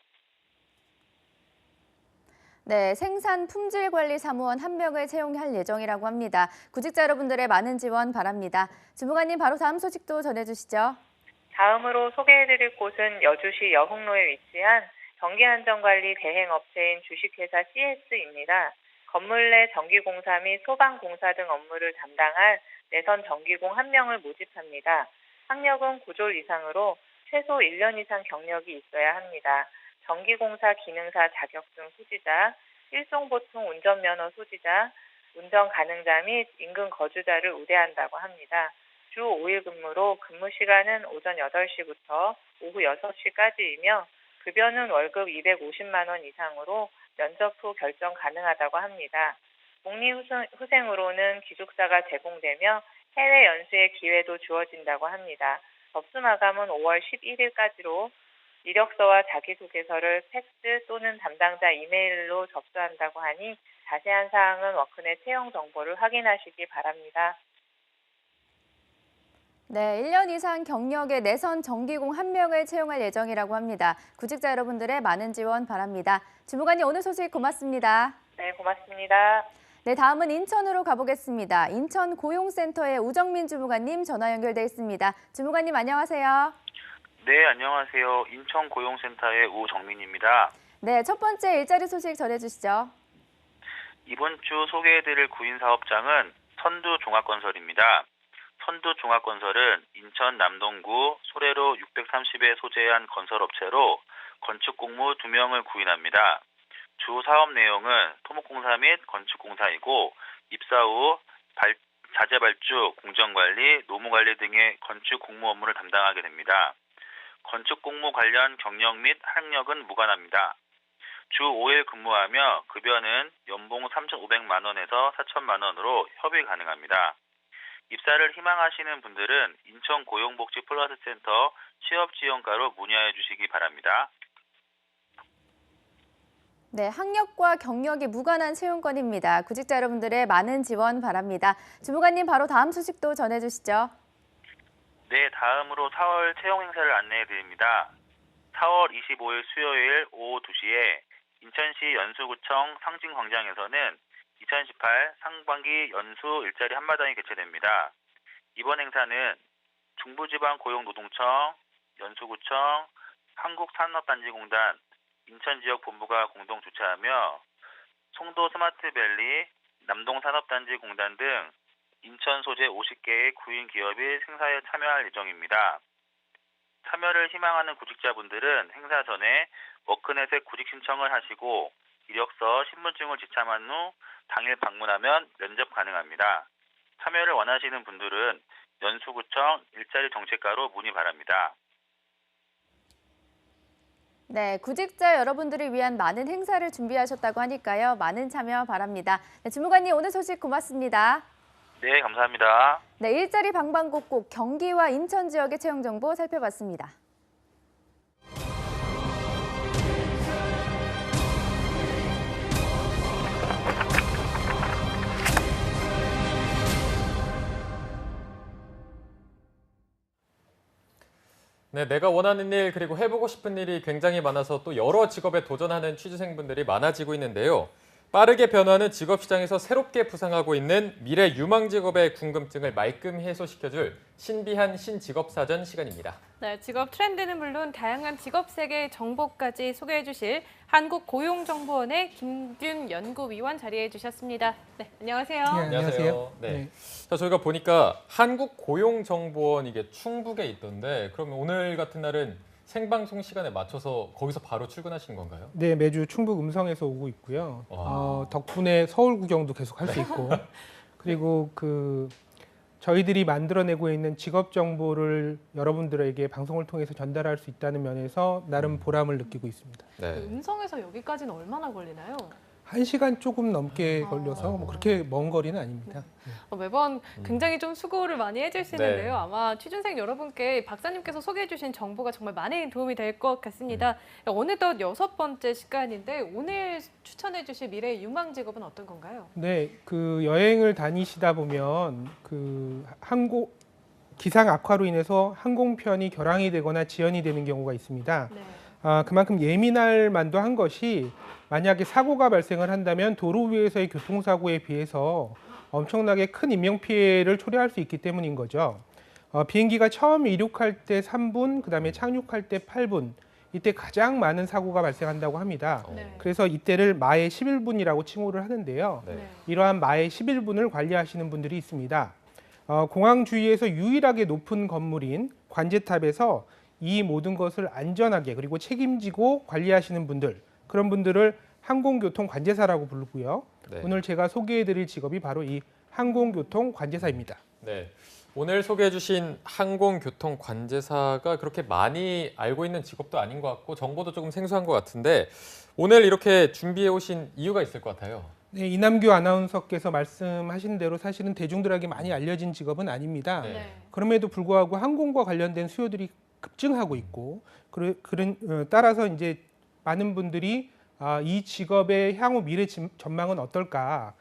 네, 생산품질관리사무원 1명을 채용할 예정이라고 합니다. 구직자 여러분들의 많은 지원 바랍니다. 주무관님 바로 다음 소식도 전해주시죠.
다음으로 소개해드릴 곳은 여주시 여흥로에 위치한 전기안전관리 대행업체인 주식회사 CS입니다. 건물 내 전기공사 및 소방공사 등 업무를 담당할 내선 전기공 1명을 모집합니다. 학력은 9졸 이상으로 최소 1년 이상 경력이 있어야 합니다. 전기공사 기능사 자격증 소지자, 일종보통 운전면허 소지자, 운전 가능자 및 인근 거주자를 우대한다고 합니다. 주 5일 근무로 근무 시간은 오전 8시부터 오후 6시까지이며 급여는 월급 250만 원 이상으로 면접 후 결정 가능하다고 합니다. 복리후생으로는 기숙사가 제공되며 해외 연수의 기회도 주어진다고 합니다. 접수 마감은 5월 11일까지로 이력서와 자기소개서를 팩스 또는 담당자 이메일로 접수한다고 하니 자세한 사항은 워크넷 채용 정보를 확인하시기 바랍니다.
네, 1년 이상 경력의 내선 전기공 1명을 채용할 예정이라고 합니다. 구직자 여러분들의 많은 지원 바랍니다. 주무관님 오늘 소식 고맙습니다.
네, 고맙습니다.
네, 다음은 인천으로 가보겠습니다. 인천 고용센터의 우정민 주무관님 전화 연결돼 있습니다. 주무관님 안녕하세요.
네, 안녕하세요. 인천 고용센터의 우정민입니다.
네, 첫 번째 일자리 소식 전해주시죠.
이번 주 소개해드릴 구인 사업장은 선두종합건설입니다. 선두종합건설은 인천 남동구 소래로 630에 소재한 건설업체로 건축공무 2명을 구인합니다. 주 사업 내용은 토목공사 및 건축공사이고 입사 후 자재발주, 공정관리, 노무관리 등의 건축공무 업무를 담당하게 됩니다. 건축공무 관련 경력 및 학력은 무관합니다. 주 5일 근무하며 급여는 연봉 3,500만 원에서 4,000만 원으로 협의 가능합니다. 입사를 희망하시는 분들은 인천 고용복지 플러스 센터 취업지원과로 문의해 주시기 바랍니다.
네, 학력과 경력이 무관한 채용권입니다. 구직자 여러분들의 많은 지원 바랍니다. 주무관님 바로 다음 소식도 전해주시죠.
네, 다음으로 4월 채용 행사를 안내해 드립니다. 4월 25일 수요일 오후 2시에 인천시 연수구청 상진광장에서는 2018 상반기 연수 일자리 한마당이 개최됩니다. 이번 행사는 중부지방고용노동청, 연수구청, 한국산업단지공단, 인천지역본부가 공동 주최하며 송도 스마트밸리, 남동산업단지공단 등 인천 소재 50개의 구인 기업이 행사에 참여할 예정입니다. 참여를 희망하는 구직자분들은 행사 전에 워크넷에 구직 신청을 하시고 이력서, 신분증을 지참한 후 당일 방문하면 면접 가능합니다. 참여를 원하시는 분들은 연수구청 일자리 정책과로 문의 바랍니다.
네, 구직자 여러분들을 위한 많은 행사를 준비하셨다고 하니까요. 많은 참여 바랍니다. 네, 주무관님 오늘 소식 고맙습니다.
네, 감사합니다.
네, 일자리 방방곡곡 경기와 인천 지역의 채용 정보 살펴봤습니다.
네, 내가 원하는 일 그리고 해보고 싶은 일이 굉장히 많아서 또 여러 직업에 도전하는 취준생분들이 많아지고 있는데요. 빠르게 변화하는 직업시장에서 새롭게 부상하고 있는 미래 유망 직업의 궁금증을 말끔히 해소시켜줄 신비한 신직업사전 시간입니다.
네, 직업 트렌드는 물론 다양한 직업 세계 정보까지 소개해 주실 한국고용정보원의 김균 연구위원 자리해 주셨습니다. 네, 안녕하세요.
네, 안녕하세요.
네.
네.
자, 저희가 보니까 한국고용정보원 이게 충북에 있던데 그러면 오늘 같은 날은 생방송 시간에 맞춰서 거기서 바로 출근하시는 건가요?
네, 매주 충북 음성에서 오고 있고요. 덕분에 서울 구경도 계속 할 수 있고 그리고 저희들이 만들어내고 있는 직업 정보를 여러분들에게 방송을 통해서 전달할 수 있다는 면에서 나름 보람을 느끼고 있습니다.
네.
음성에서 여기까지는 얼마나 걸리나요?
1시간 조금 넘게 걸려서 뭐 그렇게 먼 거리는 아닙니다.
매번 굉장히 좀 수고를 많이 해주시는데요.
네.
아마 취준생 여러분께 박사님께서 소개해 주신 정보가 정말 많이 도움이 될 것 같습니다. 어느덧 6번째 시간인데 오늘 추천해 주실 미래 유망 직업은 어떤 건가요?
네, 여행을 다니시다 보면 기상 악화로 인해서 항공편이 결항이 되거나 지연이 되는 경우가 있습니다.
네.
그만큼 예민할 만도 한 것이 만약에 사고가 발생을 한다면 도로 위에서의 교통사고에 비해서 엄청나게 큰 인명피해를 초래할 수 있기 때문인 거죠. 비행기가 처음 이륙할 때 3분, 그다음에 착륙할 때 8분, 이때 가장 많은 사고가 발생한다고 합니다.
네.
그래서 이때를 마의 11분이라고 칭호를 하는데요.
네.
이러한 마의 11분을 관리하시는 분들이 있습니다. 공항 주위에서 유일하게 높은 건물인 관제탑에서 이 모든 것을 안전하게 그리고 책임지고 관리하시는 분들, 그런 분들을 항공교통 관제사라고 부르고요.
네.
오늘 제가 소개해드릴 직업이 바로 이 항공교통 관제사입니다.
네. 오늘 소개해 주신 항공교통 관제사가 그렇게 많이 알고 있는 직업도 아닌 것 같고 정보도 조금 생소한 것 같은데 오늘 이렇게 준비해 오신 이유가 있을 것 같아요.
네, 이남규 아나운서께서 말씀하신 대로 사실은 대중들에게 많이 알려진 직업은 아닙니다.
네.
그럼에도 불구하고 항공과 관련된 수요들이 급증하고 있고 따라서 이제 많은 분들이 이 직업의 향후 미래 전망은 어떨까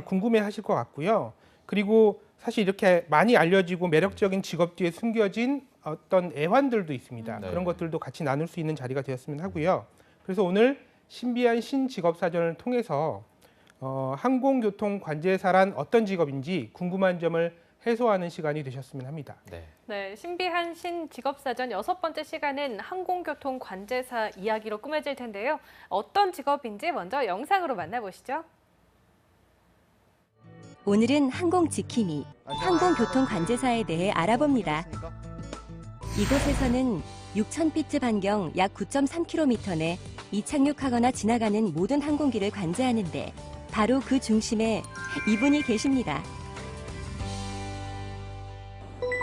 궁금해하실 것 같고요. 그리고 사실 이렇게 많이 알려지고 매력적인 직업 뒤에 숨겨진 어떤 애환들도 있습니다.
네.
그런 것들도 같이 나눌 수 있는 자리가 되었으면 하고요. 그래서 오늘 신비한 신직업사전을 통해서 항공교통 관제사란 어떤 직업인지 궁금한 점을 해소하는 시간이 되셨으면 합니다.
네.
네, 신비한 신직업사전 6번째 시간은 항공교통 관제사 이야기로 꾸며질 텐데요. 어떤 직업인지 먼저 영상으로 만나보시죠.
오늘은 항공지킴이, 항공교통관제사에 대해 알아봅니다. 이곳에서는 6,000피트 반경 약 9.3km 내 이착륙하거나 지나가는 모든 항공기를 관제하는데 바로 그 중심에 이분이 계십니다.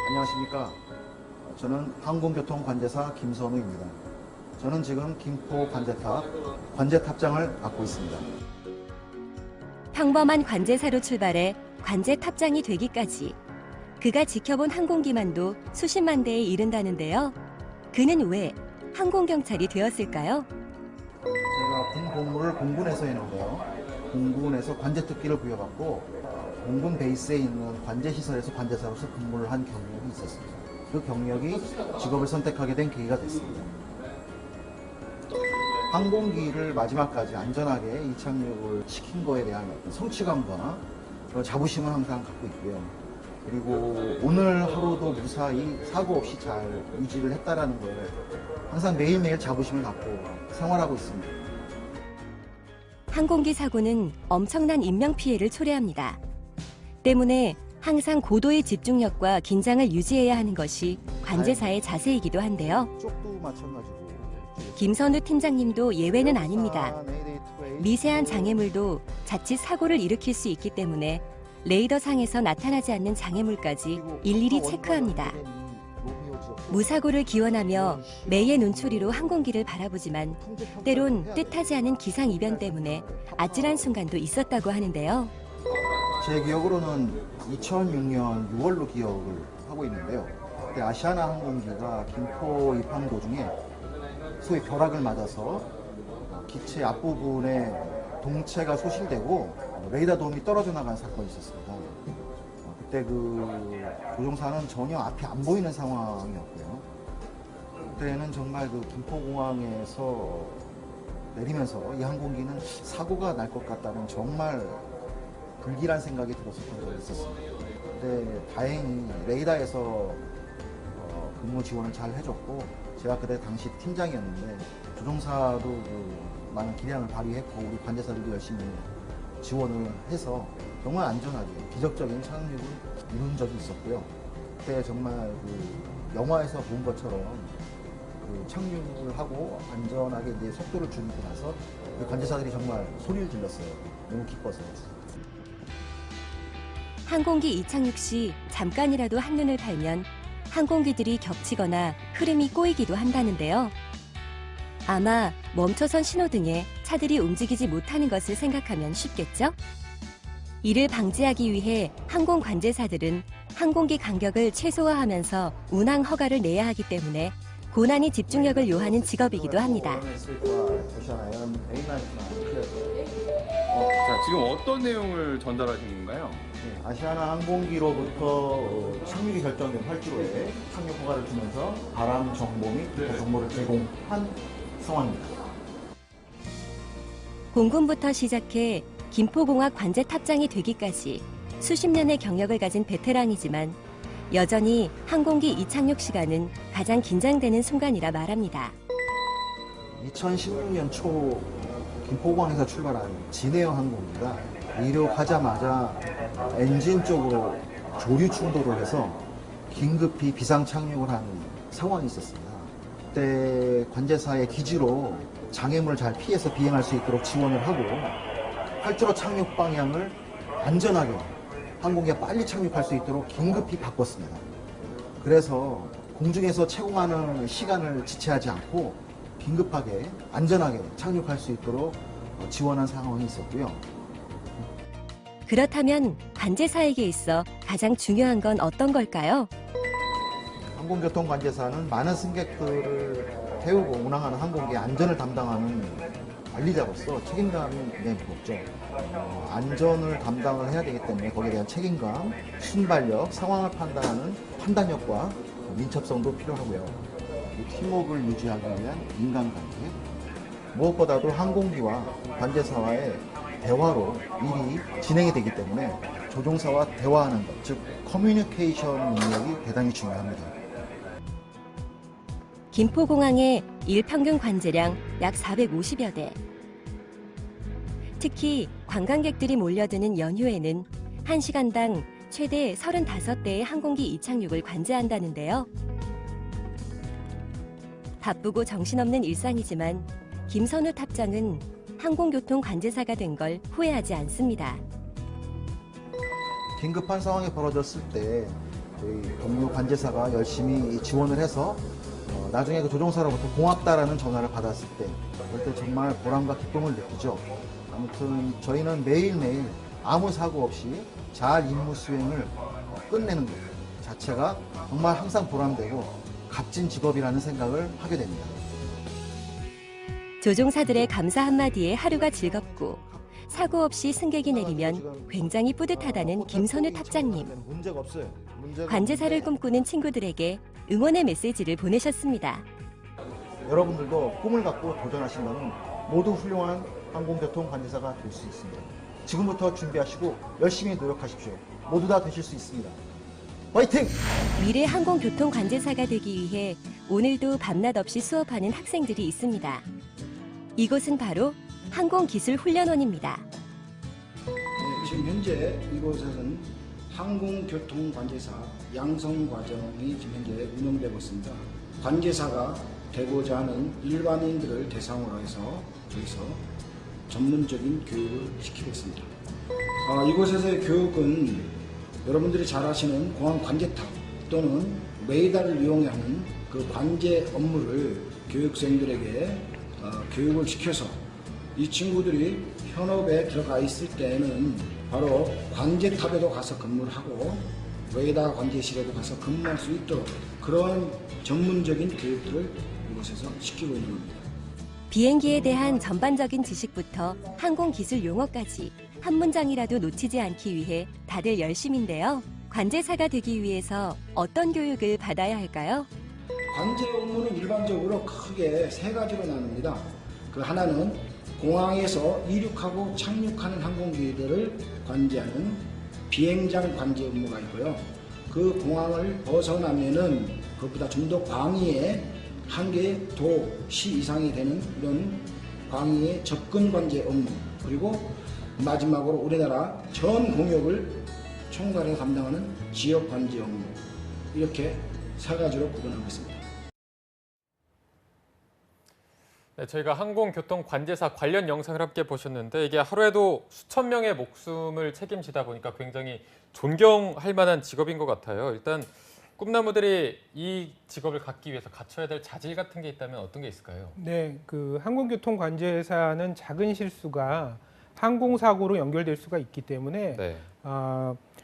안녕하십니까. 저는 항공교통관제사 김선우입니다. 저는 지금 김포 관제탑장을 맡고 있습니다.
평범한 관제사로 출발해 관제탑장이 되기까지 그가 지켜본 항공기만도 수십만 대에 이른다는데요. 그는 왜 항공경찰이 되었을까요?
제가 군 복무를 공군에서 했는데요. 공군에서 관제특기를 부여받고 공군 베이스에 있는 관제시설에서 관제사로서 근무를 한 경력이 있었습니다. 그 경력이 직업을 선택하게 된 계기가 됐습니다. 항공기를 마지막까지 안전하게 이착륙을 시킨 거에 대한 어떤 성취감과 그런 자부심을 항상 갖고 있고요. 그리고 오늘 하루도 무사히 사고 없이 잘 유지를 했다라는 걸 항상 매일매일 자부심을 갖고 생활하고 있습니다.
항공기 사고는 엄청난 인명피해를 초래합니다. 때문에 항상 고도의 집중력과 긴장을 유지해야 하는 것이 관제사의 자세이기도 한데요.
쪽도 마찬가지고
김선우 팀장님도 예외는 아닙니다. 미세한 장애물도 자칫 사고를 일으킬 수 있기 때문에 레이더상에서 나타나지 않는 장애물까지 일일이 체크합니다. 무사고를 기원하며 매의 눈초리로 항공기를 바라보지만 때론 뜻하지 않은 기상이변 때문에 아찔한 순간도 있었다고 하는데요.
제 기억으로는 2006년 6월로 기억을 하고 있는데요. 그때 아시아나 항공기가 김포 입항 도중에 소위 벼락을 맞아서 기체 앞부분에 동체가 소실되고 레이더 돔이 떨어져 나간 사건이 있었습니다. 그때 그 조종사는 전혀 앞이 안 보이는 상황이었고요. 그때는 정말 그 김포공항에서 내리면서 이 항공기는 사고가 날 것 같다는 정말 불길한 생각이 들었었던 적이 있었습니다. 근데 다행히 레이더에서 근무 지원을 잘 해줬고 제가 그때 당시 팀장이었는데 조종사도 그 많은 기량을 발휘했고 우리 관제사들도 열심히 지원을 해서 정말 안전하게 기적적인 착륙을 이룬 적이 있었고요. 그때 정말 그 영화에서 본 것처럼 그 착륙을 하고 안전하게 이제 속도를 줄이고 나서 그 관제사들이 정말 소리를 질렀어요. 너무 기뻐서.
항공기 이착륙 시 잠깐이라도 한눈을 팔면 항공기들이 겹치거나 흐름이 꼬이기도 한다는데요. 아마 멈춰선 신호등에 차들이 움직이지 못하는 것을 생각하면 쉽겠죠? 이를 방지하기 위해 항공 관제사들은 항공기 간격을 최소화하면서 운항 허가를 내야 하기 때문에 고난이 집중력을 요하는 직업이기도 합니다.
자, 지금 어떤 내용을 전달하신 건가요?
아시아나 항공기로부터 착륙이 결정된 활주로에 착륙 허가를 주면서 바람 정보 및 기타 정보를 제공한 상황입니다.
공군부터 시작해 김포공항 관제 탑장이 되기까지 수십 년의 경력을 가진 베테랑이지만 여전히 항공기 이착륙 시간은 가장 긴장되는 순간이라 말합니다.
2016년 초 김포공항에서 출발한 진해형 항공기가 이륙하자마자 엔진 쪽으로 조류 충돌을 해서 긴급히 비상 착륙을 한 상황이 있었습니다. 그때 관제사의 기지로 장애물을 잘 피해서 비행할 수 있도록 지원을 하고 활주로 착륙 방향을 안전하게 항공기가 빨리 착륙할 수 있도록 긴급히 바꿨습니다. 그래서 공중에서 채공하는 시간을 지체하지 않고 긴급하게 안전하게 착륙할 수 있도록 지원한 상황이 있었고요.
그렇다면 관제사에게 있어 가장 중요한 건 어떤 걸까요?
항공교통관제사는 많은 승객들을 태우고 운항하는 항공기의 안전을 담당하는 관리자로서 책임감이 굉장히 무겁죠. 안전을 담당을 해야 되기 때문에 거기에 대한 책임감, 순발력, 상황을 판단하는 판단력과 민첩성도 필요하고요. 팀워크를 유지하기 위한 인간관계, 무엇보다도 항공기와 관제사와의 대화로 일이 진행이 되기 때문에 조종사와 대화하는 것, 즉 커뮤니케이션 능력이 대단히 중요합니다.
김포공항의 일평균 관제량 약 450여 대. 특히 관광객들이 몰려드는 연휴에는 1시간당 최대 35대의 항공기 이착륙을 관제한다는데요. 바쁘고 정신없는 일상이지만 김선우 탑장은 항공교통 관제사가 된 걸 후회하지 않습니다.
긴급한 상황이 벌어졌을 때 저희 경유 관제사가 열심히 지원을 해서 나중에 그 조종사로부터 고맙다라는 전화를 받았을 때 그때 정말 보람과 기쁨을 느끼죠. 아무튼 저희는 매일매일 아무 사고 없이 잘 임무 수행을 끝내는 것 자체가 정말 항상 보람되고 값진 직업이라는 생각을 하게 됩니다.
조종사들의 감사 한마디에 하루가 즐겁고 사고 없이 승객이 내리면 굉장히 뿌듯하다는 김선우 탑장님. 관제사를 꿈꾸는 친구들에게 응원의 메시지를 보내셨습니다.
여러분들도 꿈을 갖고 도전하신다면 모두 훌륭한 항공교통 관제사가 될 수 있습니다. 지금부터 준비하시고 열심히 노력하십시오. 모두 다 되실 수 있습니다. 화이팅!
미래 항공교통 관제사가 되기 위해 오늘도 밤낮 없이 수업하는 학생들이 있습니다. 이곳은 바로 항공기술훈련원입니다.
지금 현재 이곳에서는 항공교통관제사 양성과정이 지금 현재 운영되고 있습니다. 관제사가 되고자 하는 일반인들을 대상으로 해서 저기서 전문적인 교육을 시키고 있습니다. 이곳에서의 교육은 여러분들이 잘 아시는 공항 관제탑 또는 레이더를 이용해 하는 그 관제 업무를 교육생들에게 교육을 시켜서 이 친구들이 현업에 들어가 있을 때는 바로 관제탑에도 가서 근무를 하고 레이더 관제실에도 가서 근무할 수 있도록 그런 전문적인 교육들을 이곳에서 시키고 있는 겁니다.
비행기에 대한 전반적인 지식부터 항공기술 용어까지 한 문장이라도 놓치지 않기 위해 다들 열심인데요. 관제사가 되기 위해서 어떤 교육을 받아야 할까요?
관제 업무는 일반적으로 크게 세 가지로 나눕니다. 그 하나는 공항에서 이륙하고 착륙하는 항공기들을 관제하는 비행장 관제 업무가 있고요. 그 공항을 벗어나면은 그것보다 좀 더 광의의 한 개의 도시 이상이 되는 이런 광의의 접근 관제 업무, 그리고 마지막으로 우리나라 전 공역을 총괄해 담당하는 지역 관제 업무, 이렇게 세 가지로 구분하고 있습니다.
네, 저희가 항공교통관제사 관련 영상을 함께 보셨는데 이게 하루에도 수천 명의 목숨을 책임지다 보니까 굉장히 존경할 만한 직업인 것 같아요. 일단 꿈나무들이 이 직업을 갖기 위해서 갖춰야 될 자질 같은 게 있다면 어떤 게 있을까요?
네, 그 항공교통관제사는 작은 실수가 항공사고로 연결될 수가 있기 때문에
네.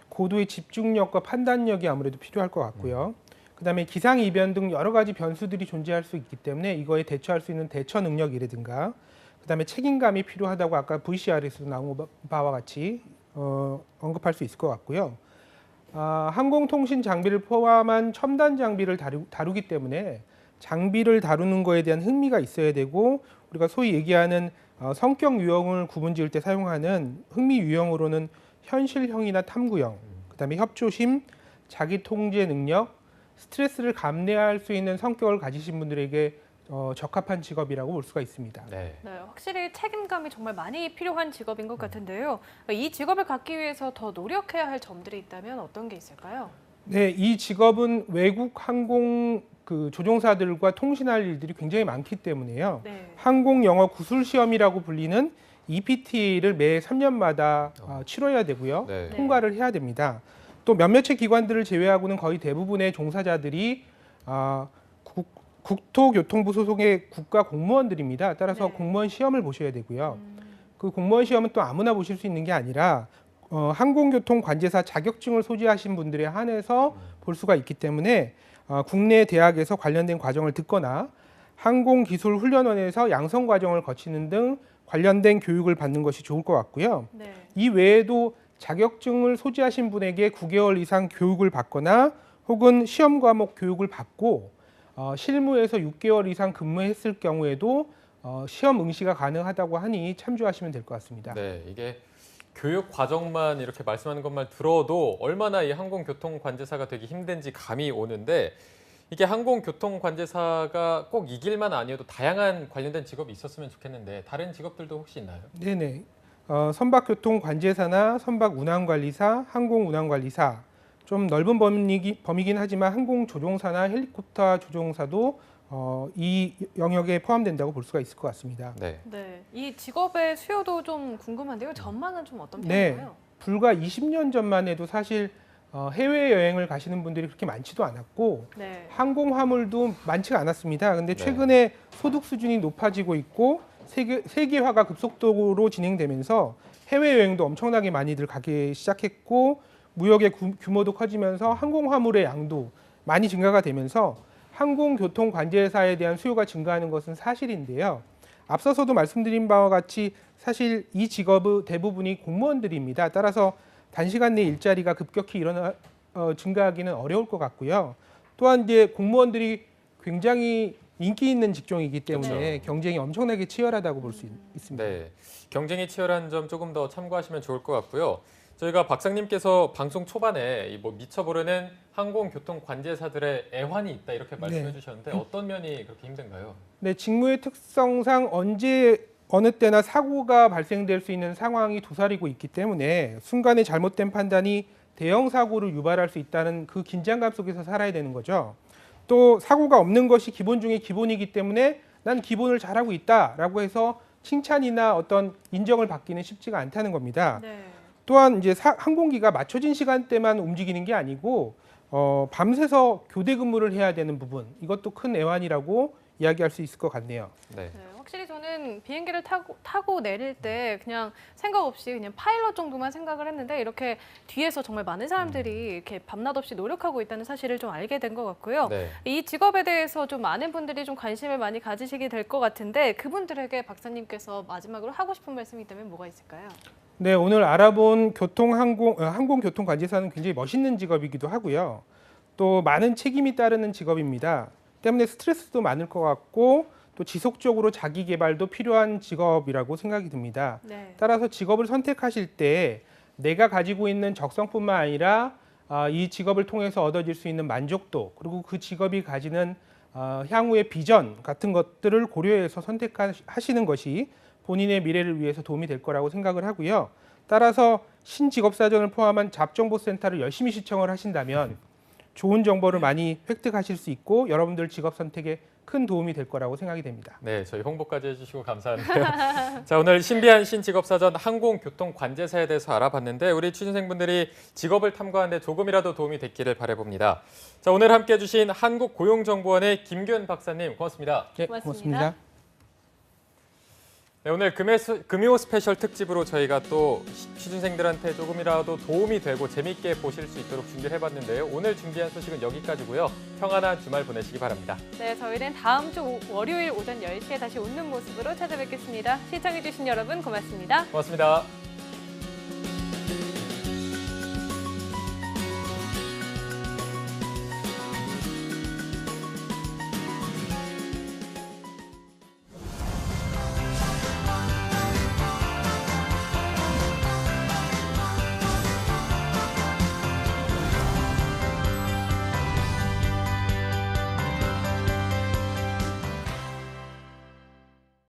고도의 집중력과 판단력이 아무래도 필요할 것 같고요. 그다음에 기상이변 등 여러 가지 변수들이 존재할 수 있기 때문에 이거에 대처할 수 있는 대처 능력이라든가 그다음에 책임감이 필요하다고 아까 VCR에서 나온 바와 같이 언급할 수 있을 것 같고요. 항공통신 장비를 포함한 첨단 장비를 다루기 때문에 장비를 다루는 거에 대한 흥미가 있어야 되고 우리가 소위 얘기하는 성격 유형을 구분지을 때 사용하는 흥미 유형으로는 현실형이나 탐구형, 그다음에 협조심, 자기 통제 능력, 스트레스를 감내할 수 있는 성격을 가지신 분들에게 적합한 직업이라고 볼 수가 있습니다.
네.
네, 확실히 책임감이 정말 많이 필요한 직업인 것 같은데요. 이 직업을 갖기 위해서 더 노력해야 할 점들이 있다면 어떤 게 있을까요?
네, 이 직업은 외국 항공 조종사들과 통신할 일들이 굉장히 많기 때문에요.
네.
항공 영어 구술 시험이라고 불리는 EPT를 매 3년마다 치러야 되고요.
네.
통과를 해야 됩니다. 또 몇몇의 기관들을 제외하고는 거의 대부분의 종사자들이 국토교통부 소속의 국가 공무원들입니다. 따라서
네.
공무원 시험을 보셔야 되고요. 그 공무원 시험은 또 아무나 보실 수 있는 게 아니라 항공교통관제사 자격증을 소지하신 분들에 한해서 볼 수가 있기 때문에 국내 대학에서 관련된 과정을 듣거나 항공기술훈련원에서 양성과정을 거치는 등 관련된 교육을 받는 것이 좋을 것 같고요.
네.
이 외에도 자격증을 소지하신 분에게 9개월 이상 교육을 받거나 혹은 시험 과목 교육을 받고 실무에서 6개월 이상 근무했을 경우에도 시험 응시가 가능하다고 하니 참조하시면 될 것 같습니다.
네, 이게 교육 과정만 이렇게 말씀하는 것만 들어도 얼마나 이 항공교통관제사가 되기 힘든지 감이 오는데 이게 항공교통관제사가 꼭 이 길만 아니어도 다양한 관련된 직업이 있었으면 좋겠는데 다른 직업들도 혹시 있나요?
네네. 선박교통관제사나 선박운항관리사, 항공운항관리사 좀 넓은 범위긴 하지만 항공조종사나 헬리콥터 조종사도 이 영역에 포함된다고 볼 수가 있을 것 같습니다.
네.
네, 이 직업의 수요도 좀 궁금한데요. 전망은 좀 어떤
네,
편인가요?
불과 20년 전만 해도 사실 해외여행을 가시는 분들이 그렇게 많지도 않았고
네.
항공화물도 많지가 않았습니다. 근데
네.
최근에 소득 수준이 높아지고 있고 세계화가 급속도로 진행되면서 해외여행도 엄청나게 많이들 가기 시작했고 무역의 규모도 커지면서 항공화물의 양도 많이 증가가 되면서 항공교통관제사에 대한 수요가 증가하는 것은 사실인데요. 앞서서도 말씀드린 바와 같이 사실 이 직업의 대부분이 공무원들입니다. 따라서 단시간 내 일자리가 급격히 증가하기는 어려울 것 같고요. 또한 이제 공무원들이 굉장히 인기 있는 직종이기 때문에
그렇죠.
경쟁이 엄청나게 치열하다고 볼 수 있습니다.
네, 경쟁이 치열한 점 조금 더 참고하시면 좋을 것 같고요. 저희가 박사님께서 방송 초반에 이 뭐 미처 모르는 항공교통 관제사들의 애환이 있다 이렇게 말씀해
네.
주셨는데 어떤 면이 그렇게 힘든가요?
네, 직무의 특성상 언제 어느 때나 사고가 발생될 수 있는 상황이 도사리고 있기 때문에 순간의 잘못된 판단이 대형 사고를 유발할 수 있다는 그 긴장감 속에서 살아야 되는 거죠. 또 사고가 없는 것이 기본 중에 기본이기 때문에 난 기본을 잘하고 있다라고 해서 칭찬이나 어떤 인정을 받기는 쉽지가 않다는 겁니다.
네.
또한 이제 항공기가 맞춰진 시간대만 움직이는 게 아니고 밤새서 교대 근무를 해야 되는 부분, 이것도 큰 애환이라고 이야기할 수 있을 것 같네요.
네.
네, 확실히 저는 비행기를 타고 내릴 때 그냥 생각 없이 그냥 파일럿 정도만 생각을 했는데 이렇게 뒤에서 정말 많은 사람들이 이렇게 밤낮 없이 노력하고 있다는 사실을 좀 알게 된 것 같고요.
네.
이 직업에 대해서 좀 많은 분들이 좀 관심을 많이 가지시게 될 것 같은데 그분들에게 박사님께서 마지막으로 하고 싶은 말씀이 있다면 뭐가 있을까요?
네, 오늘 알아본 항공교통 관제사는 굉장히 멋있는 직업이기도 하고요. 또 많은 책임이 따르는 직업입니다. 때문에 스트레스도 많을 것 같고 또 지속적으로 자기 개발도 필요한 직업이라고 생각이 듭니다.
네.
따라서 직업을 선택하실 때 내가 가지고 있는 적성뿐만 아니라 이 직업을 통해서 얻어질 수 있는 만족도 그리고 그 직업이 가지는 향후의 비전 같은 것들을 고려해서 선택하시는 것이 본인의 미래를 위해서 도움이 될 거라고 생각을 하고요. 따라서 신직업사전을 포함한 잡정보센터를 열심히 시청을 하신다면 좋은 정보를 많이 획득하실 수 있고 여러분들 직업 선택에 큰 도움이 될 거라고 생각이 됩니다.
네, 저희 홍보까지 해주시고 감사한데요. 자, 오늘 신비한 신직업사전 항공교통관제사에 대해서 알아봤는데 우리 취준생분들이 직업을 탐구하는 데 조금이라도 도움이 됐기를 바라봅니다. 자, 오늘 함께해 주신 한국고용정보원의 김규현 박사님 고맙습니다.
네, 고맙습니다.
네, 오늘 금요 스페셜 특집으로 저희가 또 취준생들한테 조금이라도 도움이 되고 재미있게 보실 수 있도록 준비를 해봤는데요. 오늘 준비한 소식은 여기까지고요. 평안한 주말 보내시기 바랍니다.
네, 저희는 다음 주 월요일 오전 10시에 다시 웃는 모습으로 찾아뵙겠습니다. 시청해주신 여러분 고맙습니다.
고맙습니다.